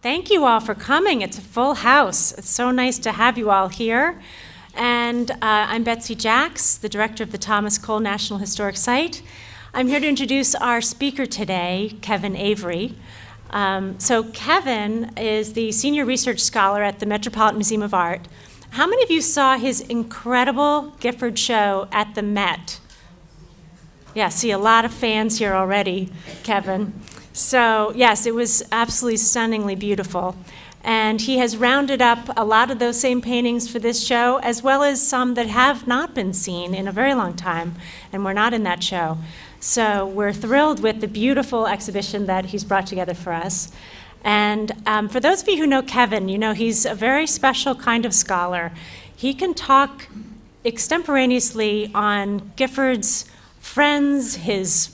Thank you all for coming. It's a full house. It's so nice to have you all here. And I'm Betsy Jacks, the director of the Thomas Cole National Historic Site. I'm here to introduce our speaker today, Kevin Avery. So Kevin is the senior research scholar at the Metropolitan Museum of Art. How many of you saw his incredible Gifford show at the Met? Yeah, see a lot of fans here already, Kevin. So yes, it was absolutely stunningly beautiful. And he has rounded up a lot of those same paintings for this show, as well as some that have not been seen in a very long time and were not in that show. So we're thrilled with the beautiful exhibition that he's brought together for us. And for those of you who know Kevin, you know he's a very special kind of scholar. He can talk extemporaneously on Gifford's friends, his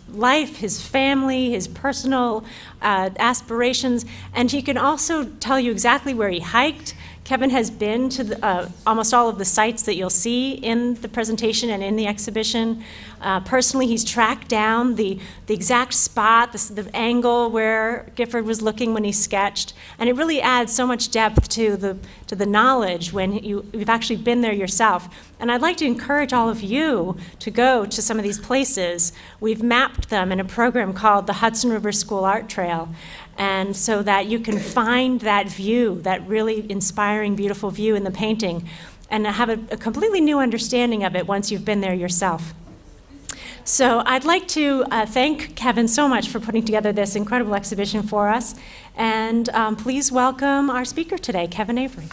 life, his family, his personal aspirations, and he can also tell you exactly where he hiked. Kevin has been to almost all of the sites that you'll see in the presentation and in the exhibition. Personally, he's tracked down the exact spot, the angle where Gifford was looking when he sketched, and it really adds so much depth to the knowledge when you've actually been there yourself. And I'd like to encourage all of you to go to some of these places. We've mapped them in a program called the Hudson River School Art Trail, and so that you can find that view, that really inspiring, beautiful view in the painting, and have a completely new understanding of it once you've been there yourself. So I'd like to thank Kevin so much for putting together this incredible exhibition for us, and please welcome our speaker today, Kevin Avery.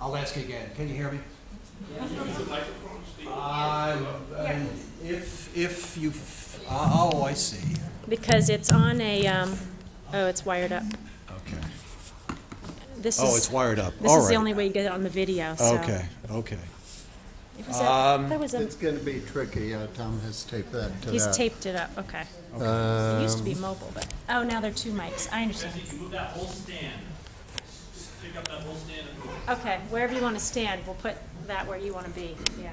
I'll ask again. Can you hear me? If you, oh, I see. Because it's on a, oh, it's wired up. Okay. It's wired up. This is the only way you get it on the video. So. Okay, okay. It's going to be tricky. Tom has taped that to He's that. taped it up. Okay. It used to be mobile, but oh, now there are two mics. I understand. You move that whole stand. Just pick up that whole stand and move it. Okay, wherever you want to stand, we'll put that where you want to be. Yeah.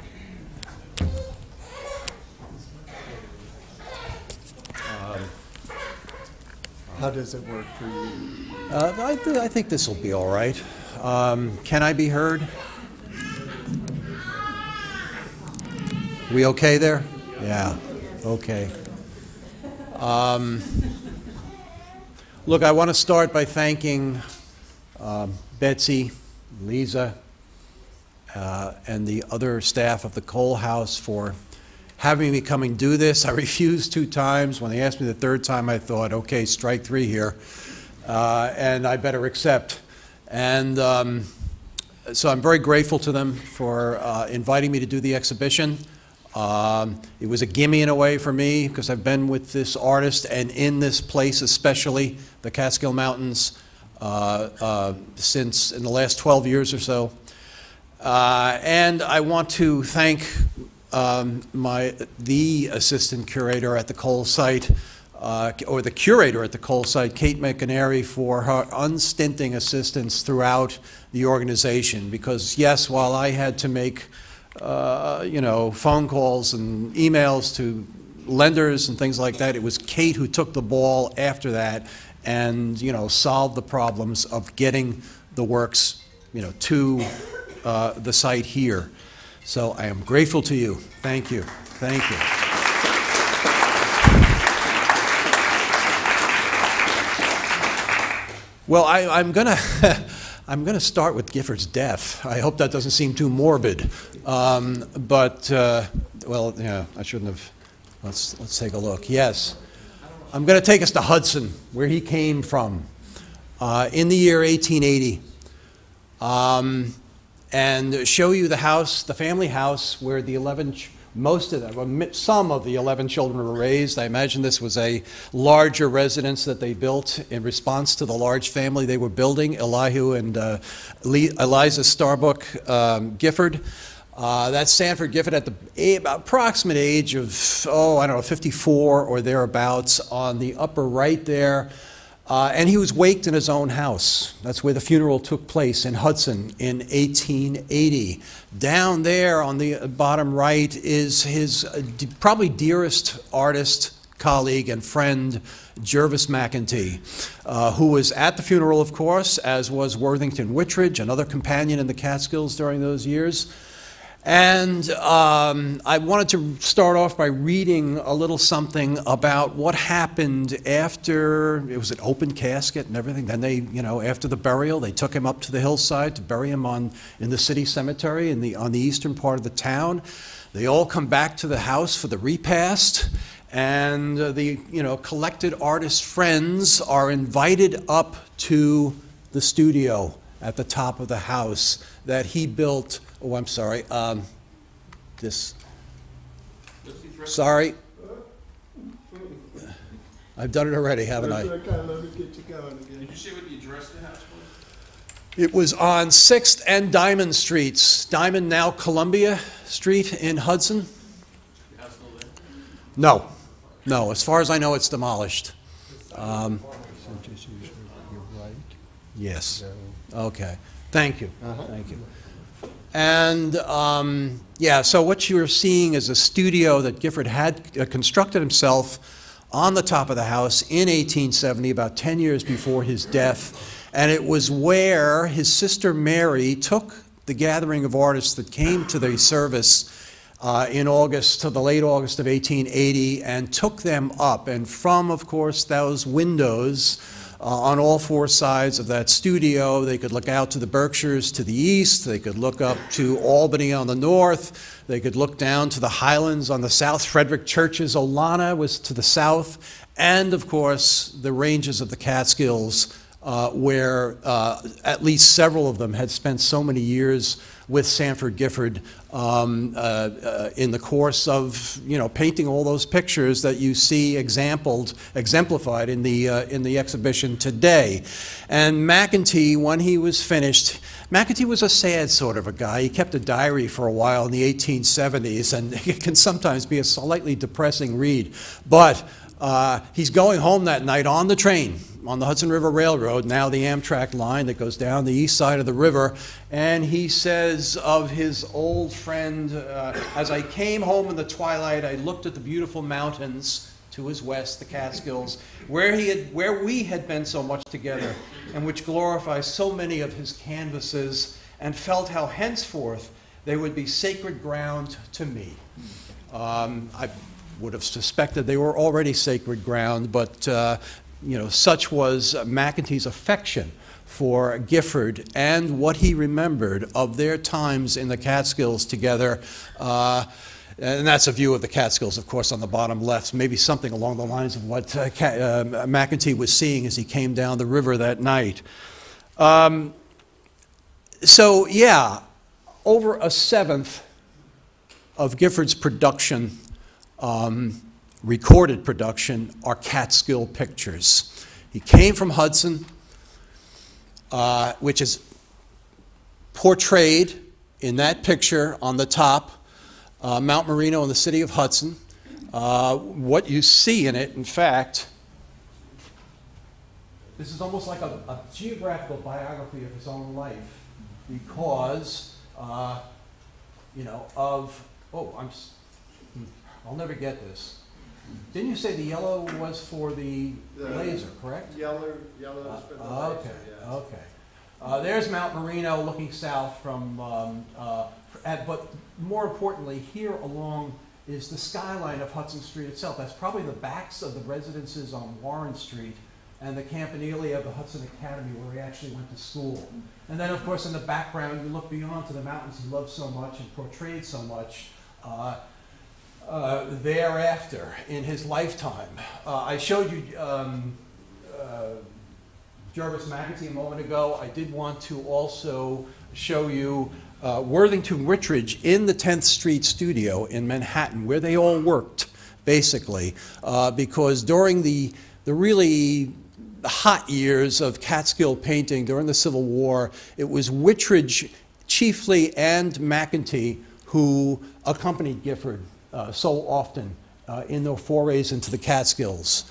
How does it work for you? I think this will be all right. Can I be heard? We okay there? Yeah, okay. Look, I want to start by thanking Betsy, Lisa, and the other staff of the Cole House for having me come and do this. I refused 2 times. When they asked me the 3rd time, I thought, okay, strike 3 here, and I better accept. And so I'm very grateful to them for inviting me to do the exhibition. It was a gimme in a way for me because I've been with this artist and in this place, especially the Catskill Mountains, since in the last 12 years or so. And I want to thank the assistant curator at the Cole site, or the curator at the Cole site, Kate McInerney, for her unstinting assistance throughout the organization. Because yes, while I had to make you know, phone calls and emails to lenders and things like that, it was Kate who took the ball after that and, you know, solved the problems of getting the works, you know, to the site here. So I am grateful to you. Thank you. Thank you. Well, I'm gonna start with Gifford's death. I hope that doesn't seem too morbid. Well, yeah, I shouldn't have. Let's take a look. Yes, I'm going to take us to Hudson, where he came from, in the year 1880, and show you the house, the family house, where the some of the 11 children were raised. I imagine this was a larger residence that they built in response to the large family they were building, Elihu and Eliza Starbuck Gifford. That's Sanford Gifford at the approximate age of, I don't know, 54 or thereabouts. On the upper right there, And he was waked in his own house. That's where the funeral took place, in Hudson, in 1880. Down there on the bottom right is his probably dearest artist, colleague, and friend, Jervis McEntee, who was at the funeral, of course, as was Worthington Whitridge, another companion in the Catskills during those years. And I wanted to start off by reading a little something about what happened after, it was an open casket and everything. Then they, you know, after the burial, they took him up to the hillside to bury him in the city cemetery on the eastern part of the town. They all come back to the house for the repast, and the, you know, collected artist friends are invited up to the studio at the top of the house that he built. Oh, I'm sorry. Sorry. I've done it already, haven't I? Let me get you going again. Did you say what the address of the house was? It was on 6th and Diamond Streets. Diamond, now Columbia Street in Hudson. The house still there? No. No, as far as I know, it's demolished. You're right. Yes. Okay. Thank you. Uh-huh. Thank you. And yeah, so what you're seeing is a studio that Gifford had constructed himself on the top of the house in 1870, about 10 years before his death. And it was where his sister Mary took the gathering of artists that came to the service in August, to the late August of 1880, and took them up. And from, of course, those windows on all four sides of that studio, they could look out to the Berkshires to the east, they could look up to Albany on the north, they could look down to the Highlands on the south. Frederick Church's Olana was to the south, and of course the ranges of the Catskills, where at least several of them had spent so many years with Sanford Gifford in the course of, you know, painting all those pictures that you see exemplified in the exhibition today. And McEntee, when he was finished, McEntee was a sad sort of a guy. He kept a diary for a while in the 1870s, and it can sometimes be a slightly depressing read. But he's going home that night on the train, on the Hudson River Railroad, now the Amtrak line that goes down the east side of the river, and he says of his old friend, as I came home in the twilight, I looked at the beautiful mountains to his west, the Catskills, where we had been so much together, and which glorify so many of his canvases, and felt how henceforth they would be sacred ground to me. I would have suspected they were already sacred ground, but you know, such was McEntee's affection for Gifford and what he remembered of their times in the Catskills together. And that's a view of the Catskills, of course, on the bottom left, maybe something along the lines of what McEntee was seeing as he came down the river that night. So, yeah, over a seventh of Gifford's production, recorded production, are Catskill pictures. He came from Hudson, which is portrayed in that picture on the top, Mount Marino in the city of Hudson. What you see in it, in fact, this is almost like a geographical biography of his own life, because, you know, of, oh, I'll never get this. Didn't you say the yellow was for the laser, correct? Yellow is for the laser, okay, yes. okay. There's Mount Marino looking south from, but more importantly, here along is the skyline of Hudson Street itself. That's probably the backs of the residences on Warren Street and the campanile of the Hudson Academy, where he actually went to school. And then, of course, in the background, you look beyond to the mountains he loved so much and portrayed so much. Thereafter, in his lifetime. I showed you Jervis McEntee a moment ago. I did want to also show you Worthington Whitridge in the 10th Street studio in Manhattan, where they all worked, basically, because during the really hot years of Catskill painting during the Civil War, it was Whitridge chiefly and McEntee who accompanied Gifford so often in their forays into the Catskills.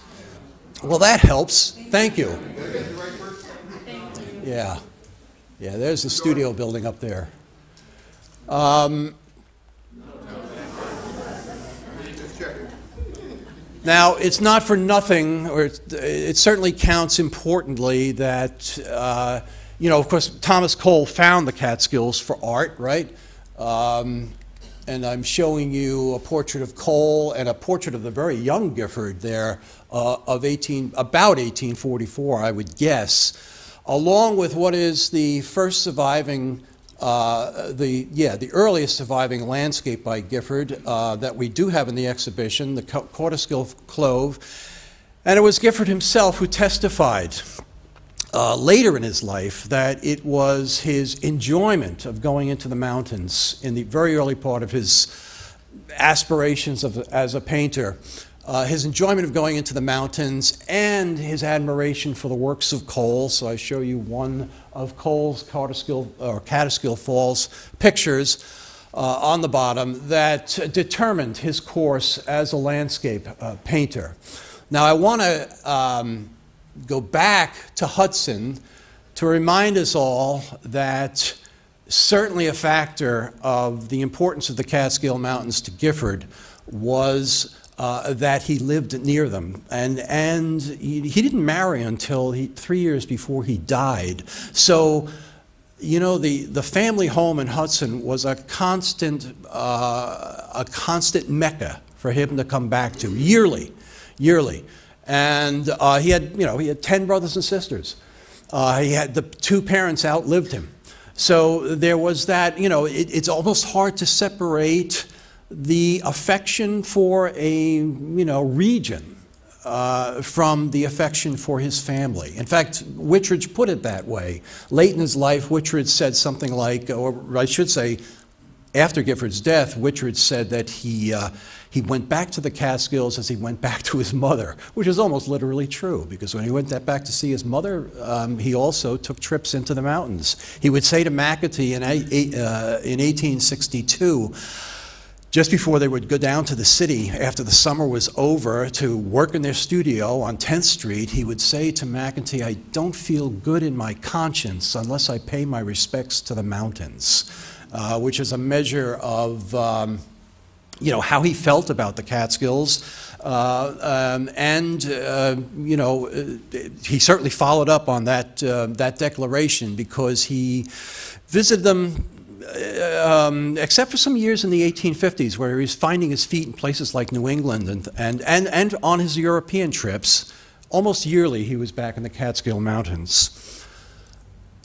Well, that helps. Thank you. Yeah. Yeah, there's the studio building up there. Now, it's not for nothing, or it certainly counts importantly that, you know, of course, Thomas Cole found the Catskills for art, right? And I'm showing you a portrait of Cole and a portrait of the very young Gifford there of about 1844, I would guess, along with what is the first surviving, the earliest surviving landscape by Gifford that we do have in the exhibition, the Catskill Clove. And it was Gifford himself who testified later in his life that it was his enjoyment of going into the mountains in the very early part of his aspirations as a painter, his enjoyment of going into the mountains and his admiration for the works of Cole. So I show you one of Cole's Catskill Falls pictures on the bottom that determined his course as a landscape painter. Now I want to go back to Hudson to remind us all that certainly a factor of the importance of the Catskill Mountains to Gifford was that he lived near them. And he didn't marry until 3 years before he died. So, you know, the family home in Hudson was a constant mecca for him to come back to yearly. And he had 10 brothers and sisters. He had the 2 parents outlived him. So there was that, you know, it's almost hard to separate the affection for a, you know, region from the affection for his family. In fact, Whitridge put it that way. Late in his life, Whitridge said something like, or I should say, after Gifford's death, Whitridge said that he went back to the Catskills as he went back to his mother, which is almost literally true, because when he went back to see his mother, he also took trips into the mountains. He would say to McAtee in 1862, just before they would go down to the city after the summer was over to work in their studio on 10th Street, he would say to McAtee, "I don't feel good in my conscience unless I pay my respects to the mountains," which is a measure of you know, how he felt about the Catskills. You know, he certainly followed up on that, that declaration, because he visited them except for some years in the 1850s where he was finding his feet in places like New England and on his European trips. Almost yearly he was back in the Catskill Mountains.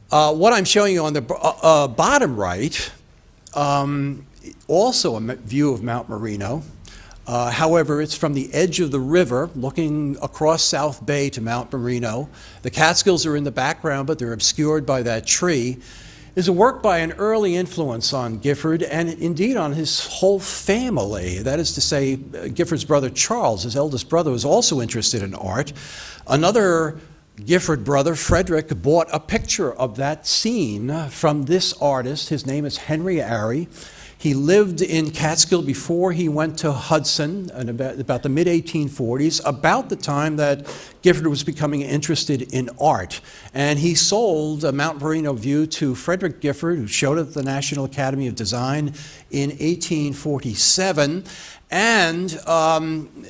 What I'm showing you on the bottom right, also a view of Mount Marino. However, it's from the edge of the river looking across South Bay to Mount Marino. The Catskills are in the background, but they're obscured by that tree. Is a work by an early influence on Gifford and indeed on his whole family. That is to say, Gifford's brother Charles, his eldest brother, was also interested in art. Another Gifford brother, Frederick, bought a picture of that scene from this artist. His name is Henry Airy. He lived in Catskill before he went to Hudson in about the mid-1840s, about the time that Gifford was becoming interested in art. And he sold a Mount Marino view to Frederick Gifford, who showed it at the National Academy of Design in 1847. And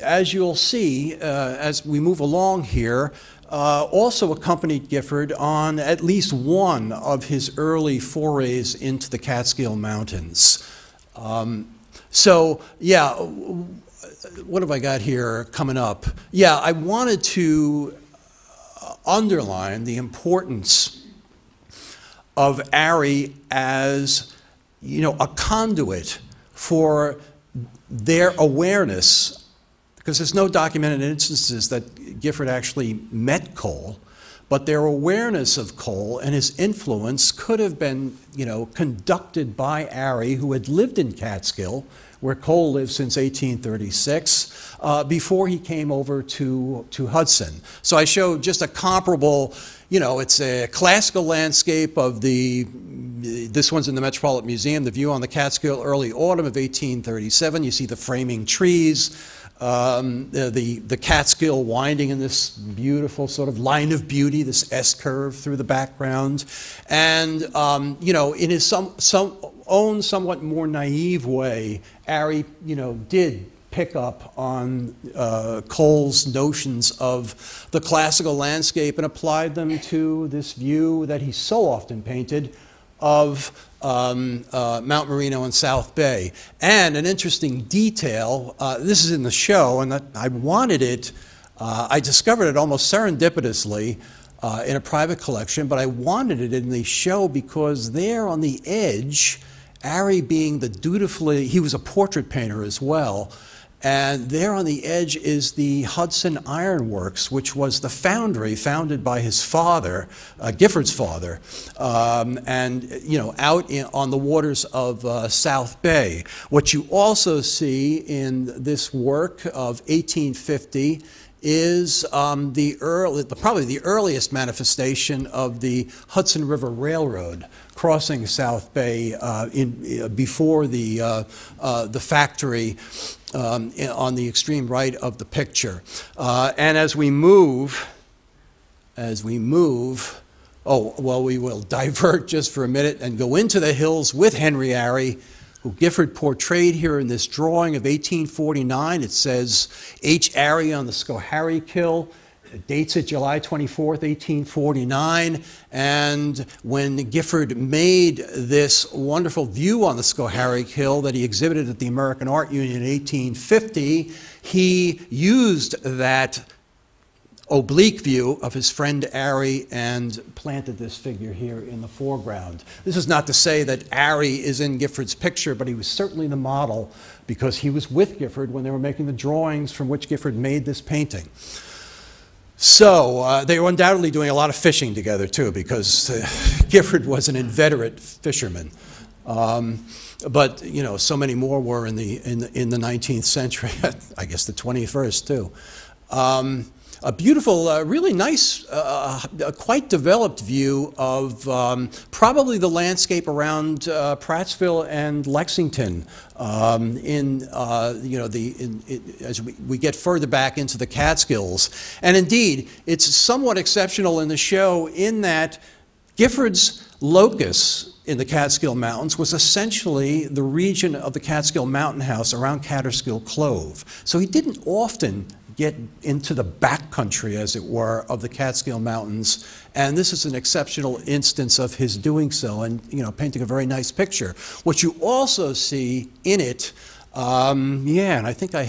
as you'll see, as we move along here, also accompanied Gifford on at least one of his early forays into the Catskill Mountains. So, yeah, what have I got here coming up? Yeah, I wanted to underline the importance of Airy as, you know, a conduit for their awareness, because there's no documented instances that Gifford actually met Cole, but their awareness of Cole and his influence could have been, you know, conducted by Airy, who had lived in Catskill, where Cole lived since 1836, before he came over to Hudson. So I showed just a comparable, you know, it's a classical landscape of this one's in the Metropolitan Museum, the view on the Catskill, early autumn of 1837. You see the framing trees. the Catskill winding in this beautiful sort of line of beauty, this S-curve through the background. And, you know, in his own somewhat more naive way, Ary, you know, did pick up on Cole's notions of the classical landscape and applied them to this view that he so often painted of Mount Marino and South Bay. And an interesting detail, this is in the show, and I wanted it, I discovered it almost serendipitously in a private collection, but I wanted it in the show because there on the edge, Ary being the dutifully, he was a portrait painter as well, and there on the edge is the Hudson Iron Works, which was the foundry founded by his father, Gifford's father, and you know, out on the waters of South Bay. What you also see in this work of 1850 is probably the earliest manifestation of the Hudson River Railroad crossing South Bay before the factory on the extreme right of the picture. And as we move, oh, well, we will divert just for a minute and go into the hills with Henry Ary, who Gifford portrayed here in this drawing of 1849. It says H. Ary on the Schoharie-Kill. It dates it July 24th, 1849. And when Gifford made this wonderful view on the Schoharie-Kill that he exhibited at the American Art Union in 1850, he used that oblique view of his friend Ary and planted this figure here in the foreground. This is not to say that Ary is in Gifford's picture, but he was certainly the model because he was with Gifford when they were making the drawings from which Gifford made this painting. So they were undoubtedly doing a lot of fishing together too, because Gifford was an inveterate fisherman. But you know, so many more were in the 19th century. I guess the 21st too. A beautiful, really nice, quite developed view of probably the landscape around Prattsville and Lexington. You know, as we get further back into the Catskills, and indeed, it's somewhat exceptional in the show in that Gifford's locus in the Catskill Mountains was essentially the region of the Catskill Mountain House around Catskill Clove. So he didn't often get into the backcountry, as it were, of the Catskill Mountains, and this is an exceptional instance of his doing so, and you know, painting a very nice picture. What you also see in it, yeah, and I think I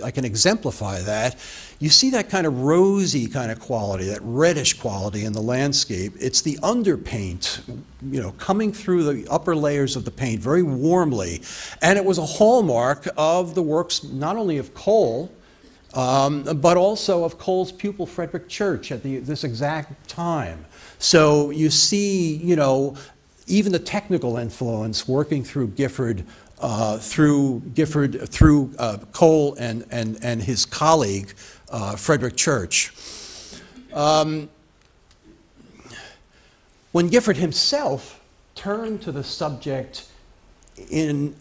can exemplify that. You see that kind of rosy kind of quality, that reddish quality in the landscape. It's the underpaint, you know, coming through the upper layers of the paint very warmly, and it was a hallmark of the works not only of Cole, but also of Cole's pupil Frederick Church at this exact time. So you see, you know, even the technical influence working through Gifford, through Cole and his colleague Frederick Church. When Gifford himself turned to the subject in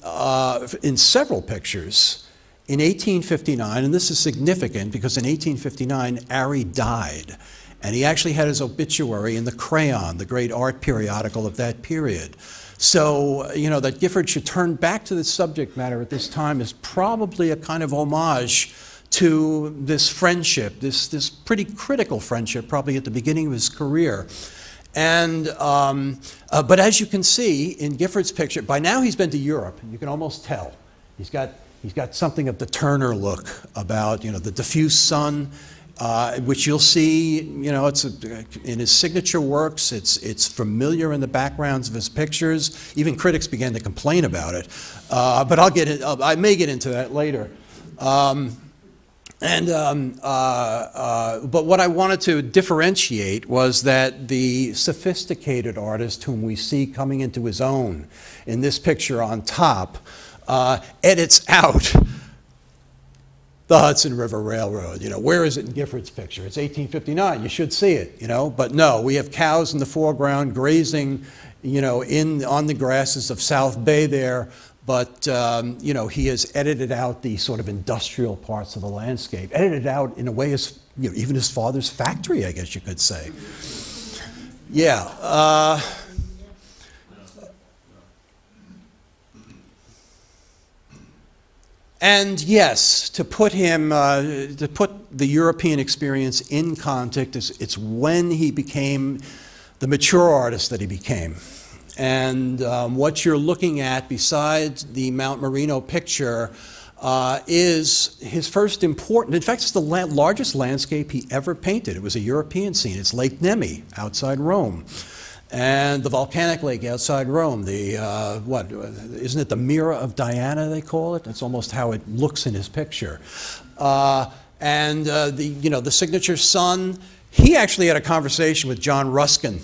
several pictures. In 1859, and this is significant because in 1859, Ary died, and he actually had his obituary in the Crayon, the great art periodical of that period. So, you know, that Gifford should turn back to the subject matter at this time is probably a kind of homage to this friendship, this pretty critical friendship, probably at the beginning of his career. And, but as you can see in Gifford's picture, by now he's been to Europe, you can almost tell. He's got something of the Turner look about, you know, the diffuse sun, which you'll see, you know, it's in his signature works. It's familiar in the backgrounds of his pictures. Even critics began to complain about it. But I may get into that later. But what I wanted to differentiate was that the sophisticated artist whom we see coming into his own in this picture on top edits out the Hudson River Railroad. You know, where is it in Gifford's picture? It's 1859. You should see it, you know. But no, we have cows in the foreground grazing, you know, on the grasses of South Bay there. but you know, he has edited out the sort of industrial parts of the landscape, edited out in a way as, you know, even his father's factory, I guess you could say. Yeah. And yes, to put him, to put the European experience in context, it's when he became the mature artist that he became. And what you're looking at, besides the Mount Marino picture, is his first important, in fact, it's the largest landscape he ever painted. It was a European scene. It's Lake Nemi outside Rome. And the volcanic lake outside Rome, the, what, isn't it the Mirror of Diana, they call it? That's almost how it looks in his picture. And you know, the signature sun, he actually had a conversation with John Ruskin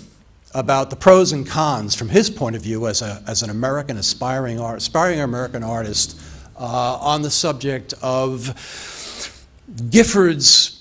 about the pros and cons from his point of view as an American aspiring American artist on the subject of Gifford's,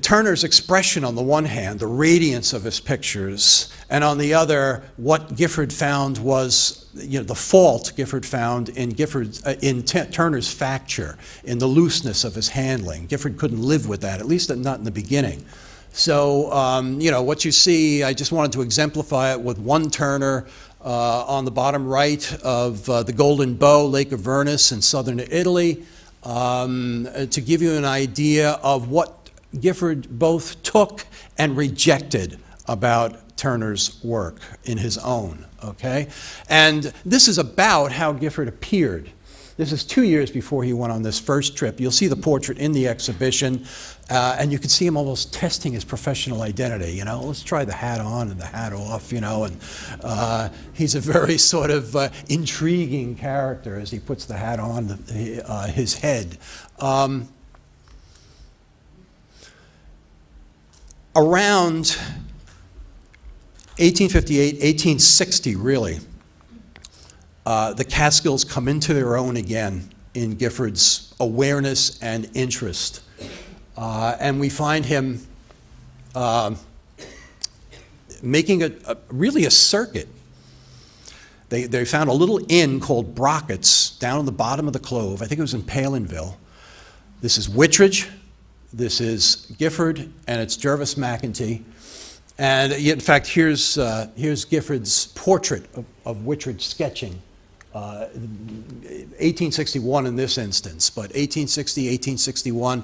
Turner's expression on the one hand, the radiance of his pictures, and on the other, what Gifford found was, you know, the fault Gifford found in Turner's facture, in the looseness of his handling. Gifford couldn't live with that, at least not in the beginning. So, you know, what you see, I just wanted to exemplify it with one Turner on the bottom right of the Golden Bow, Lake of Venice in southern Italy, to give you an idea of what Gifford both took and rejected about Turner's work in his own, okay? And this is about how Gifford appeared. This is 2 years before he went on this first trip. You'll see the portrait in the exhibition, and you can see him almost testing his professional identity. You know, let's try the hat on and the hat off, you know, and he's a very sort of intriguing character as he puts the hat on his head. Around 1858, 1860, really, the Catskills come into their own again in Gifford's awareness and interest. And we find him making really a circuit. They found a little inn called Brockett's down on the bottom of the Clove. I think it was in Palinville. This is Wittridge, this is Gifford, and it's Jervis McEntee. And in fact, here's Gifford's portrait of Wittridge sketching. 1861 in this instance, but 1860, 1861.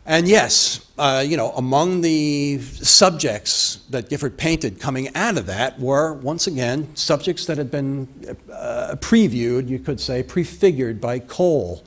And yes, you know, among the subjects that Gifford painted coming out of that were, once again, subjects that had been previewed, you could say, prefigured by Cole,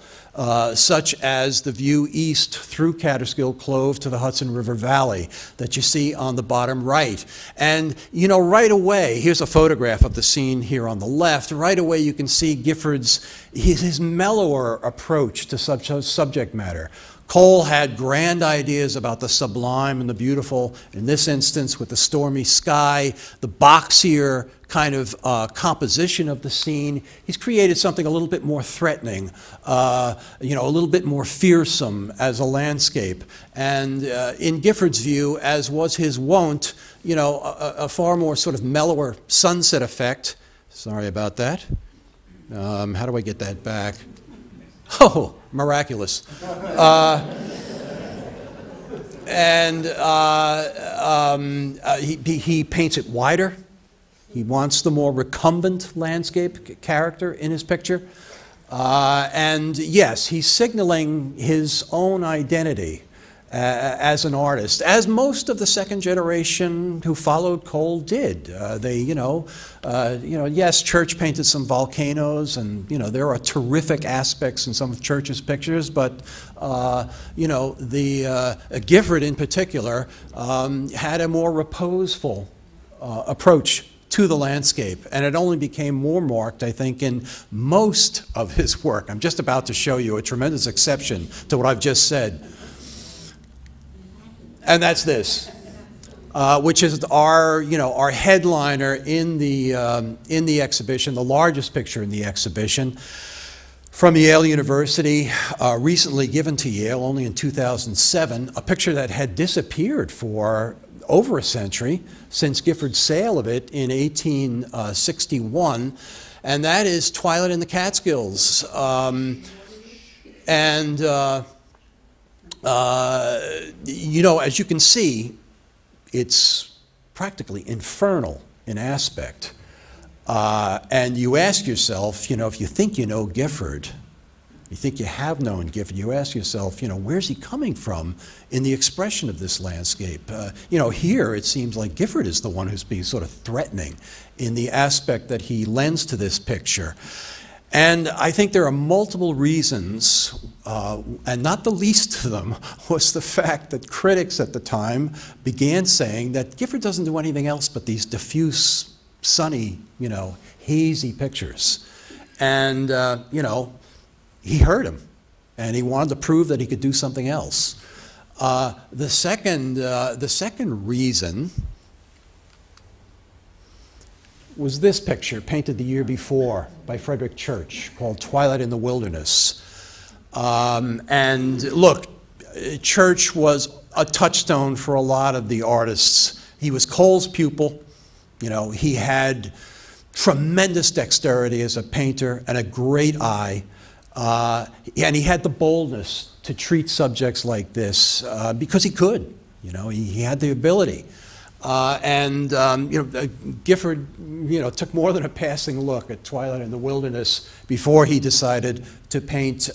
such as the view east through Catskill Clove to the Hudson River Valley that you see on the bottom right. And, you know, right away, here's a photograph of the scene here on the left. Right away, you can see Gifford's, his mellower approach to subject matter. Cole had grand ideas about the sublime and the beautiful, in this instance with the stormy sky, the boxier kind of composition of the scene. He's created something a little bit more threatening, you know, a little bit more fearsome as a landscape. And in Gifford's view, as was his wont, you know, a far more sort of mellower sunset effect. Sorry about that. How do I get that back? Oh, miraculous. He paints it wider. He wants the more recumbent landscape character in his picture. And yes, he's signaling his own identity as an artist, as most of the second generation who followed Cole did. Yes, Church painted some volcanoes, and there are terrific aspects in some of Church's pictures, but Gifford in particular had a more reposeful approach to the landscape, and it only became more marked, I think, in most of his work. I'm just about to show you a tremendous exception to what I've just said. And that's this, which is our headliner in the exhibition, the largest picture in the exhibition, from Yale University, recently given to Yale only in 2007, a picture that had disappeared for over a century since Gifford's sale of it in 1861, and that is Twilight in the Catskills. You know, as you can see, it's practically infernal in aspect. And you ask yourself, you know, if you think you know Gifford, you think you have known Gifford, you ask yourself, you know, where's he coming from in the expression of this landscape? You know, here it seems like Gifford is the one who's being sort of threatening in the aspect that he lends to this picture. And I think there are multiple reasons, and not the least of them was the fact that critics at the time began saying that Gifford doesn't do anything else but these diffuse, sunny, you know, hazy pictures. And, you know, he heard him, and he wanted to prove that he could do something else. The second reason was this picture, painted the year before by Frederick Church, called Twilight in the Wilderness. And look, Church was a touchstone for a lot of the artists. He was Cole's pupil. You know, he had tremendous dexterity as a painter and a great eye. And he had the boldness to treat subjects like this because he could. You know, he had the ability. You know, Gifford, you know, took more than a passing look at Twilight in the Wilderness before he decided to paint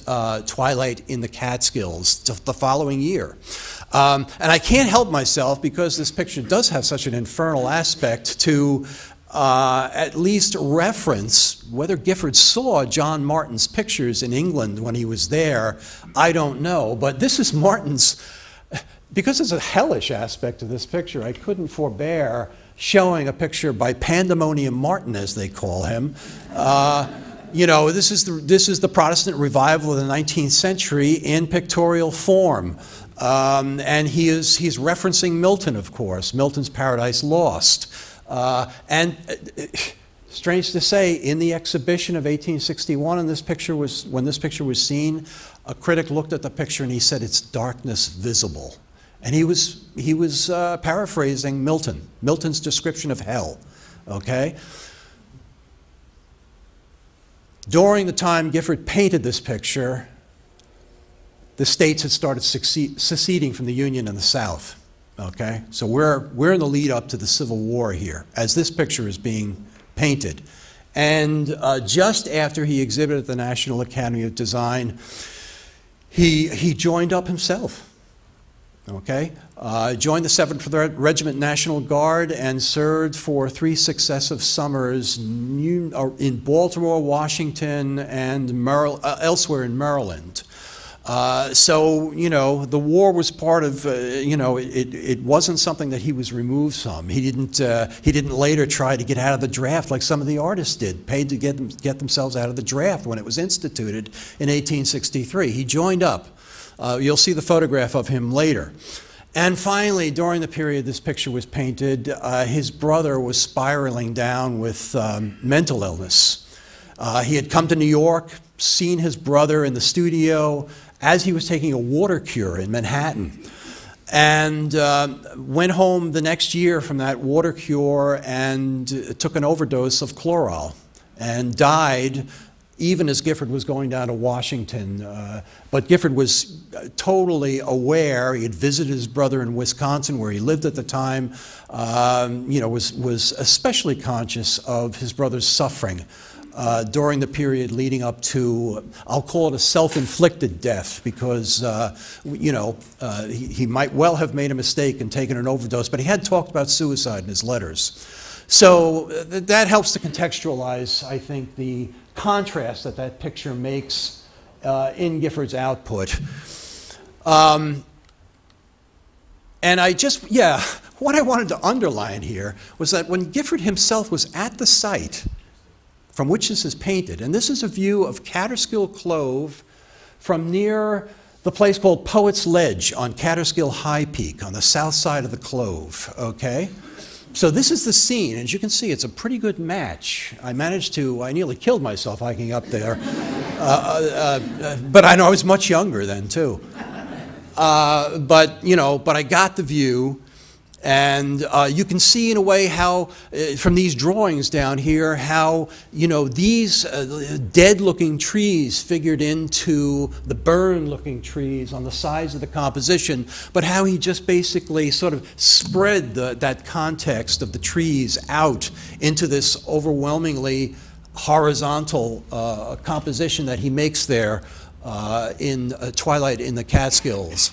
Twilight in the Catskills the following year. And I can't help myself, because this picture does have such an infernal aspect, to at least reference whether Gifford saw John Martin's pictures in England when he was there. I don't know, but this is Martin's. Because there's a hellish aspect to this picture, I couldn't forbear showing a picture by Pandemonium Martin, as they call him. You know, this is the Protestant revival of the 19th century in pictorial form. And he's referencing Milton, of course, Milton's Paradise Lost. Strange to say, in the exhibition of 1861, when this picture was seen, a critic looked at the picture and he said, "It's darkness visible." And he was paraphrasing Milton's description of hell, okay? During the time Gifford painted this picture, the states had started seceding from the Union in the South, okay? So we're in the lead up to the Civil War here, as this picture is being painted. And just after he exhibited at the National Academy of Design, he joined up himself. Okay, joined the 7th Regiment National Guard and served for 3 successive summers in Baltimore, Washington, and elsewhere in Maryland. So, you know, the war was part of, you know, it wasn't something that he was removed from. He didn't later try to get out of the draft like some of the artists did, paid to get themselves out of the draft when it was instituted in 1863. He joined up. You'll see the photograph of him later. And finally, during the period this picture was painted, his brother was spiraling down with mental illness. He had come to New York, seen his brother in the studio as he was taking a water cure in Manhattan, and went home the next year from that water cure and took an overdose of chloral and died even as Gifford was going down to Washington. But Gifford was totally aware. He had visited his brother in Wisconsin, where he lived at the time, you know, was especially conscious of his brother's suffering during the period leading up to, I'll call it a self-inflicted death, because, you know, he might well have made a mistake and taken an overdose, but he had talked about suicide in his letters. So that helps to contextualize, I think, the contrast that picture makes in Gifford's output. And what I wanted to underline here was that when Gifford himself was at the site from which this is painted, and this is a view of Catskill Clove from near the place called Poet's Ledge on Catskill High Peak on the south side of the Clove, okay? So this is the scene. As you can see, it's a pretty good match. I nearly killed myself hiking up there. But I know I was much younger then, too. But I got the view. And you can see in a way how, from these drawings down here, how, you know, these dead-looking trees figured into the burned-looking trees on the sides of the composition, but how he just basically sort of spread that context of the trees out into this overwhelmingly horizontal composition that he makes there in Twilight in the Catskills.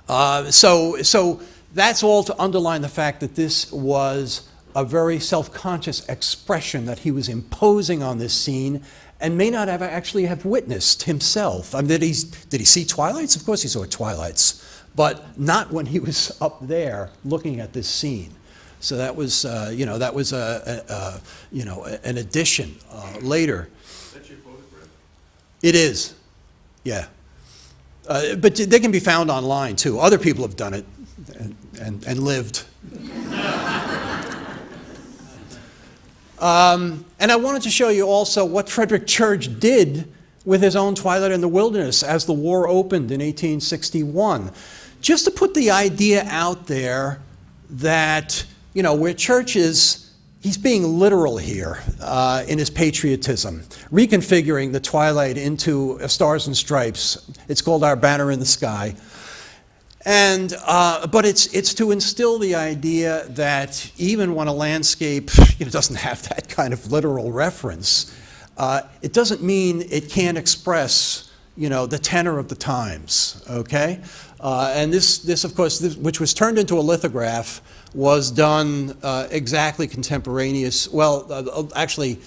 So that's all to underline the fact that this was a very self-conscious expression that he was imposing on this scene and may not have actually have witnessed himself. I mean, did he see Twilights? Of course he saw Twilights, but not when he was up there looking at this scene. So that was, you know, that was you know, an addition later. That's your photograph? It is, yeah. But they can be found online too. Other people have done it and lived. And I wanted to show you also what Frederick Church did with his own Twilight in the Wilderness as the war opened in 1861. Just to put the idea out there that, you know, where Church is, he's being literal here in his patriotism, reconfiguring the Twilight into Stars and Stripes. It's called Our Banner in the Sky. And, but it's to instill the idea that even when a landscape, you know, doesn't have that kind of literal reference, it doesn't mean it can't express, you know, the tenor of the times, okay? And this, of course, which was turned into a lithograph, was done exactly contemporaneous, well, actually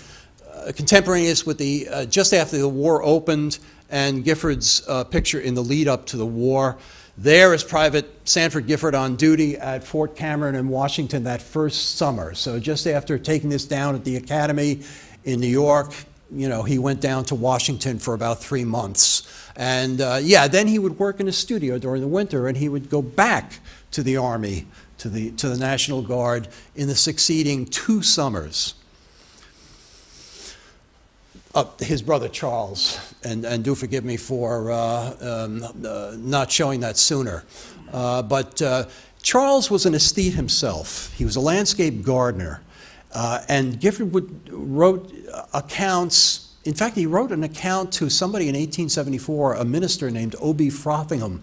contemporaneous with the, just after the war opened and Gifford's picture in the lead up to the war. There is Private Sanford Gifford on duty at Fort Cameron in Washington that first summer. So just after taking this down at the Academy in New York, you know, he went down to Washington for about 3 months. And yeah, then he would work in a studio during the winter, and he would go back to the Army, to the National Guard in the succeeding 2 summers. His brother Charles, and do forgive me for not showing that sooner. But Charles was an aesthete himself. He was a landscape gardener. And Gifford wrote accounts. In fact, he wrote an account to somebody in 1874, a minister named O.B. Frothingham.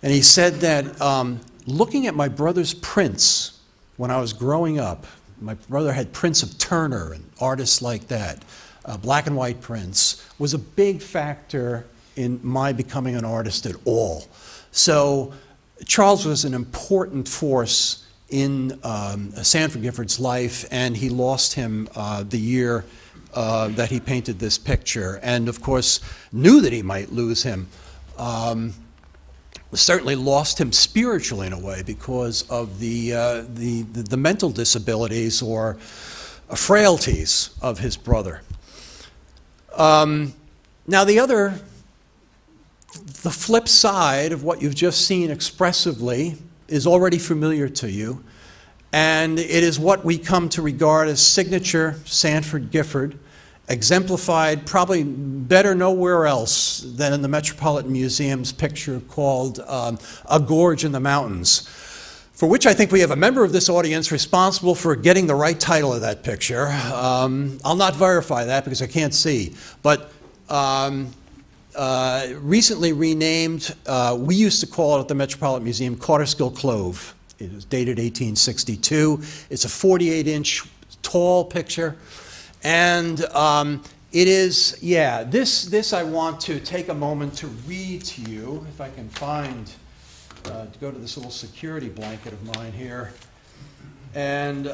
And he said that looking at my brother's prints when I was growing up, my brother had prints of Turner and artists like that, black and white prints, was a big factor in my becoming an artist at all. So Charles was an important force in Sanford Gifford's life, and he lost him the year that he painted this picture, and of course knew that he might lose him. Certainly lost him spiritually in a way because of the mental disabilities or frailties of his brother. Now the flip side of what you've just seen expressively is already familiar to you, and it is what we come to regard as signature Sanford Gifford, exemplified probably better nowhere else than in the Metropolitan Museum's picture called A Gorge in the Mountains, for which I think we have a member of this audience responsible for getting the right title of that picture. I'll not verify that because I can't see, but recently renamed, we used to call it at the Metropolitan Museum Catskill Clove. It was dated 1862. It's a 48-inch tall picture. And it is, yeah, this I want to take a moment to read to you, if I can find, to go to this little security blanket of mine here, and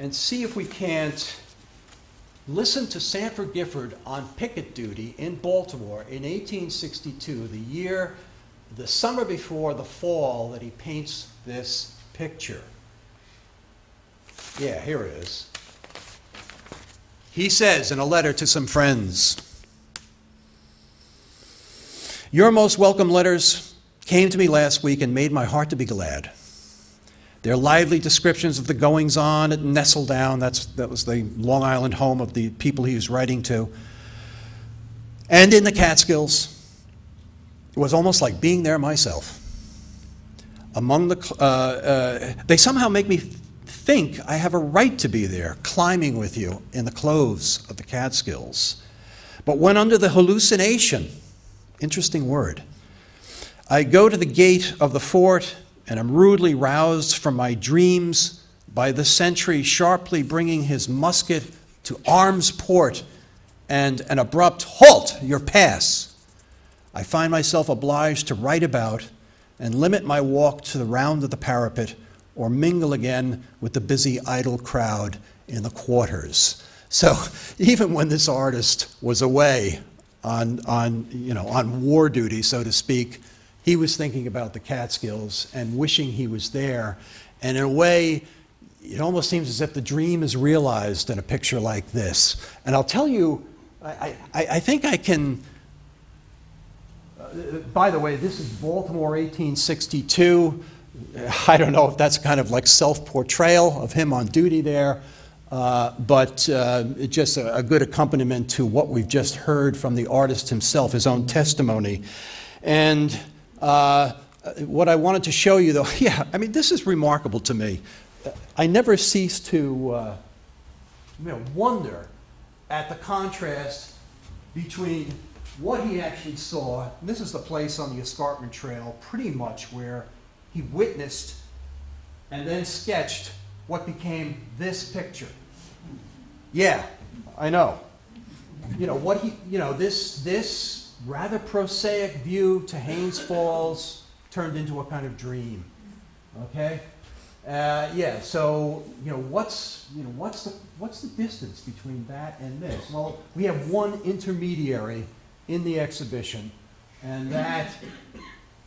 see if we can't listen to Sanford Gifford on picket duty in Baltimore in 1862, the summer before the fall that he paints this picture. Yeah, here it is. He says in a letter to some friends, "Your most welcome letters came to me last week and made my heart to be glad. Their lively descriptions of the goings-on at Nestledown," that was the Long Island home of the people he was writing to, "and in the Catskills, it was almost like being there myself. among the, they somehow make me think I have a right to be there, climbing with you in the cloves of the Catskills. But when under the hallucination, interesting word, I go to the gate of the fort and am rudely roused from my dreams by the sentry sharply bringing his musket to arm's port and an abrupt halt, your pass. I find myself obliged to right about and limit my walk to the round of the parapet or mingle again with the busy idle crowd in the quarters. So even when this artist was away on war duty, so to speak, he was thinking about the Catskills and wishing he was there. And in a way, it almost seems as if the dream is realized in a picture like this. And I'll tell you, I think I can, by the way, this is Baltimore 1862. I don't know if that's kind of like self-portrayal of him on duty there, but it's just a good accompaniment to what we've just heard from the artist himself, his own testimony. And what I wanted to show you, though, yeah, I mean, this is remarkable to me. I never cease to wonder at the contrast between what he actually saw. And this is the place on the Escarpment Trail, pretty much where he witnessed and then sketched what became this picture. Yeah, I know. You know, what he, you know, this rather prosaic view to Haynes Falls turned into a kind of dream. Okay? Yeah, so, what's the distance between that and this? Well, we have one intermediary in the exhibition, and that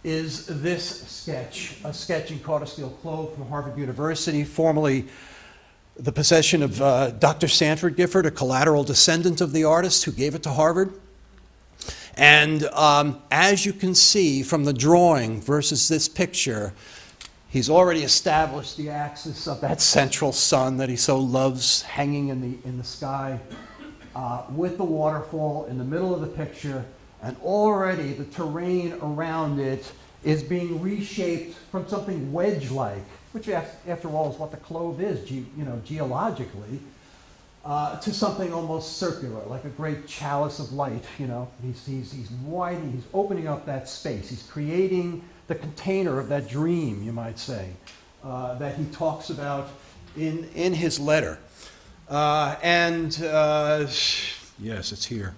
is this sketch, a sketch in Catskill Clove from Harvard University, formerly the possession of Dr. Sanford Gifford, a collateral descendant of the artist who gave it to Harvard. And as you can see from the drawing versus this picture, he's already established the axis of that central sun that he so loves hanging in the sky with the waterfall in the middle of the picture, and already the terrain around it is being reshaped from something wedge-like, which after all is what the clove is, geologically, to something almost circular, like a great chalice of light. He's widening, he's opening up that space, he's creating the container of that dream, you might say, that he talks about in his letter. Yes, it's here.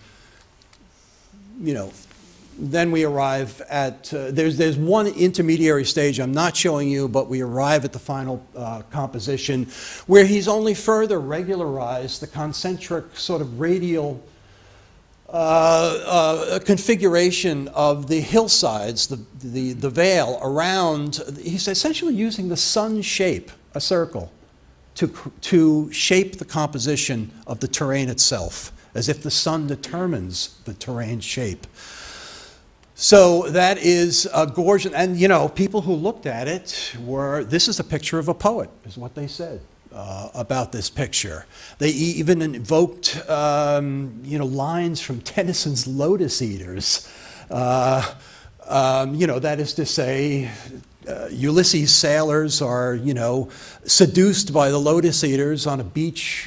Then we arrive at, there's one intermediary stage I'm not showing you, but we arrive at the final composition where he's only further regularized the concentric sort of radial configuration of the hillsides, the veil around. He's essentially using the sun shape, a circle, to shape the composition of the terrain itself, as if the sun determines the terrain shape. So that is gorgeous, and people who looked at it this is a picture of a poet, is what they said about this picture. They even invoked, lines from Tennyson's Lotus Eaters. That is to say, Ulysses' sailors are, seduced by the lotus eaters on a beach,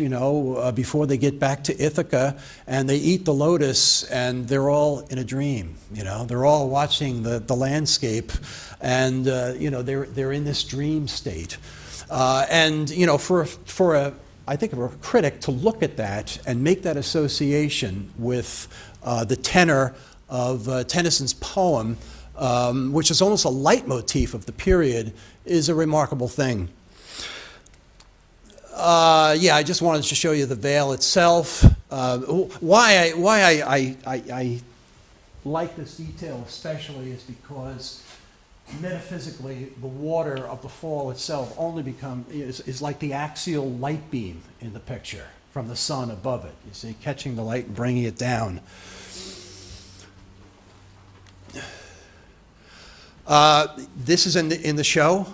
before they get back to Ithaca, and they eat the lotus, and they're all in a dream. They're all watching the landscape, and they're in this dream state. I think for a critic to look at that and make that association with the tenor of Tennyson's poem, which is almost a leitmotif of the period, is a remarkable thing. Yeah, I just wanted to show you the veil itself. Why I like this detail especially is because metaphysically the water of the fall itself only is like the axial light beam in the picture from the sun above it. You see, catching the light and bringing it down. This is in the show,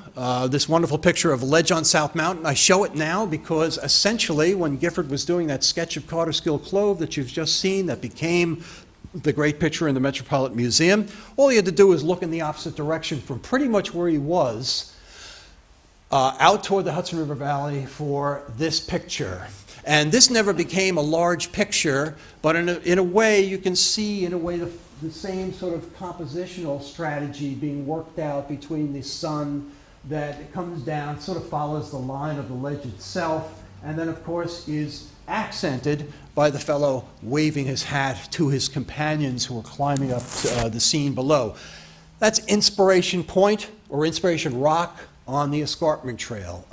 this wonderful picture of a ledge on South Mountain. I show it now because essentially when Gifford was doing that sketch of Catskill Clove that you've just seen that became the great picture in the Metropolitan Museum. All he had to do was look in the opposite direction from pretty much where he was out toward the Hudson River Valley for this picture. And this never became a large picture, but in a way, you can see, in a way, the same sort of compositional strategy being worked out between the sun that comes down, sort of follows the line of the ledge itself, and then, of course, is accented by the fellow waving his hat to his companions who are climbing up the scene below. That's Inspiration Point, or Inspiration Rock, on the Escarpment Trail.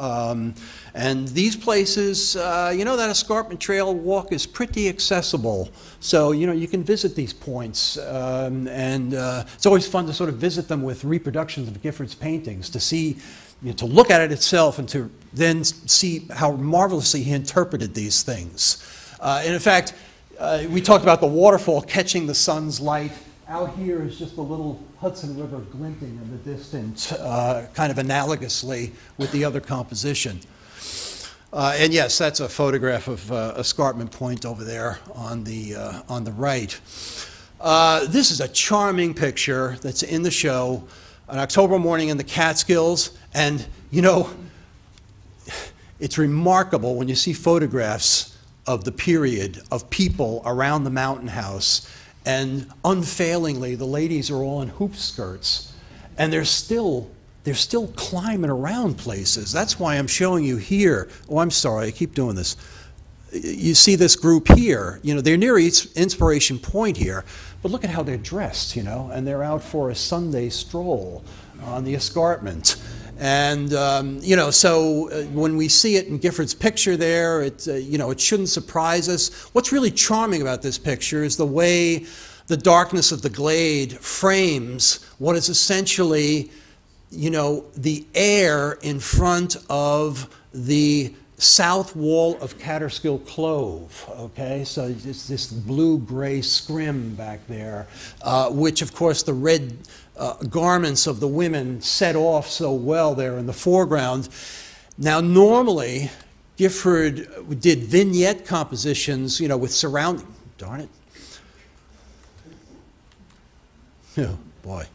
And these places, you know, that Escarpment Trail walk is pretty accessible. So, you know, you can visit these points. It's always fun to sort of visit them with reproductions of Gifford's paintings, to see, you know, to look at it itself and to then see how marvelously he interpreted these things. And in fact, we talked about the waterfall catching the sun's light. Out here is just a little Hudson River glinting in the distance, kind of analogously with the other composition. And yes, that's a photograph of Escarpment Point over there on the right. This is a charming picture that's in the show, an October morning in the Catskills, and you know, it's remarkable when you see photographs of the period of people around the mountain house. And unfailingly, the ladies are all in hoop skirts, and they're still climbing around places. That's why I'm showing you here. Oh, I'm sorry, I keep doing this. You see this group here. You know, they're near Inspiration Point here, but look at how they're dressed, you know, and they're out for a Sunday stroll on the escarpment. And, you know, so when we see it in Gifford's picture there, you know, it shouldn't surprise us. What's really charming about this picture is the way the darkness of the glade frames what is essentially, you know, the air in front of the south wall of Catskill Clove, okay? So it's this blue-gray scrim back there, which, of course, the red garments of the women set off so well there in the foreground. Now, normally, Gifford did vignette compositions, you know, with surrounding, darn it. Oh, boy.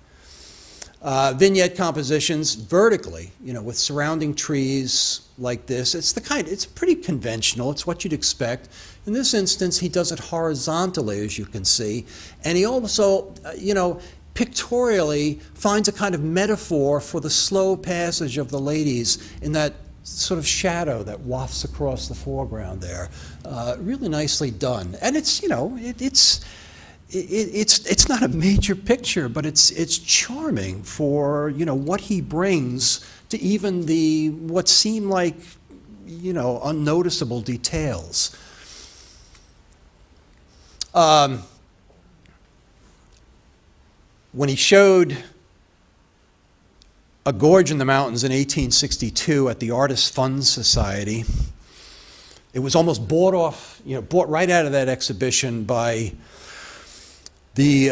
Vignette compositions vertically, you know, with surrounding trees like this. It's pretty conventional. It's what you'd expect. In this instance, he does it horizontally, as you can see. And he also, you know, pictorially finds a kind of metaphor for the slow passage of the ladies in that sort of shadow that wafts across the foreground there. Really nicely done. And it's, you know, it's not a major picture, but it's charming for, you know, what he brings to even what seem like, you know, unnoticeable details. When he showed A Gorge in the Mountains in 1862 at the Artists' Fund Society, it was almost bought right out of that exhibition by the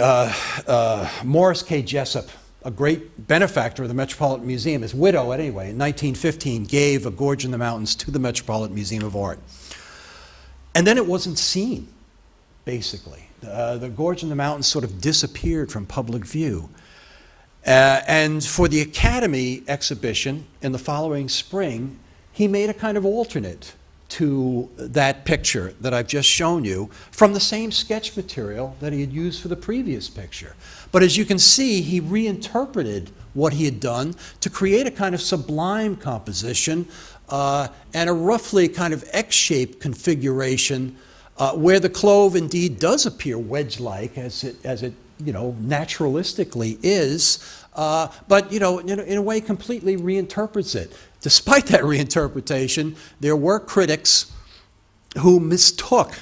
Morris K. Jessup, a great benefactor of the Metropolitan Museum. His widow, anyway, in 1915, gave A Gorge in the Mountains to the Metropolitan Museum of Art. And then it wasn't seen, basically. The Gorge in the Mountains sort of disappeared from public view. And for the Academy exhibition in the following spring, he made a kind of alternate to that picture that I've just shown you from the same sketch material that he had used for the previous picture. But as you can see, he reinterpreted what he had done to create a kind of sublime composition and a roughly kind of X-shaped configuration where the clove indeed does appear wedge-like, as it you know, naturalistically is, but you know, in a way completely reinterprets it. Despite that reinterpretation, there were critics who mistook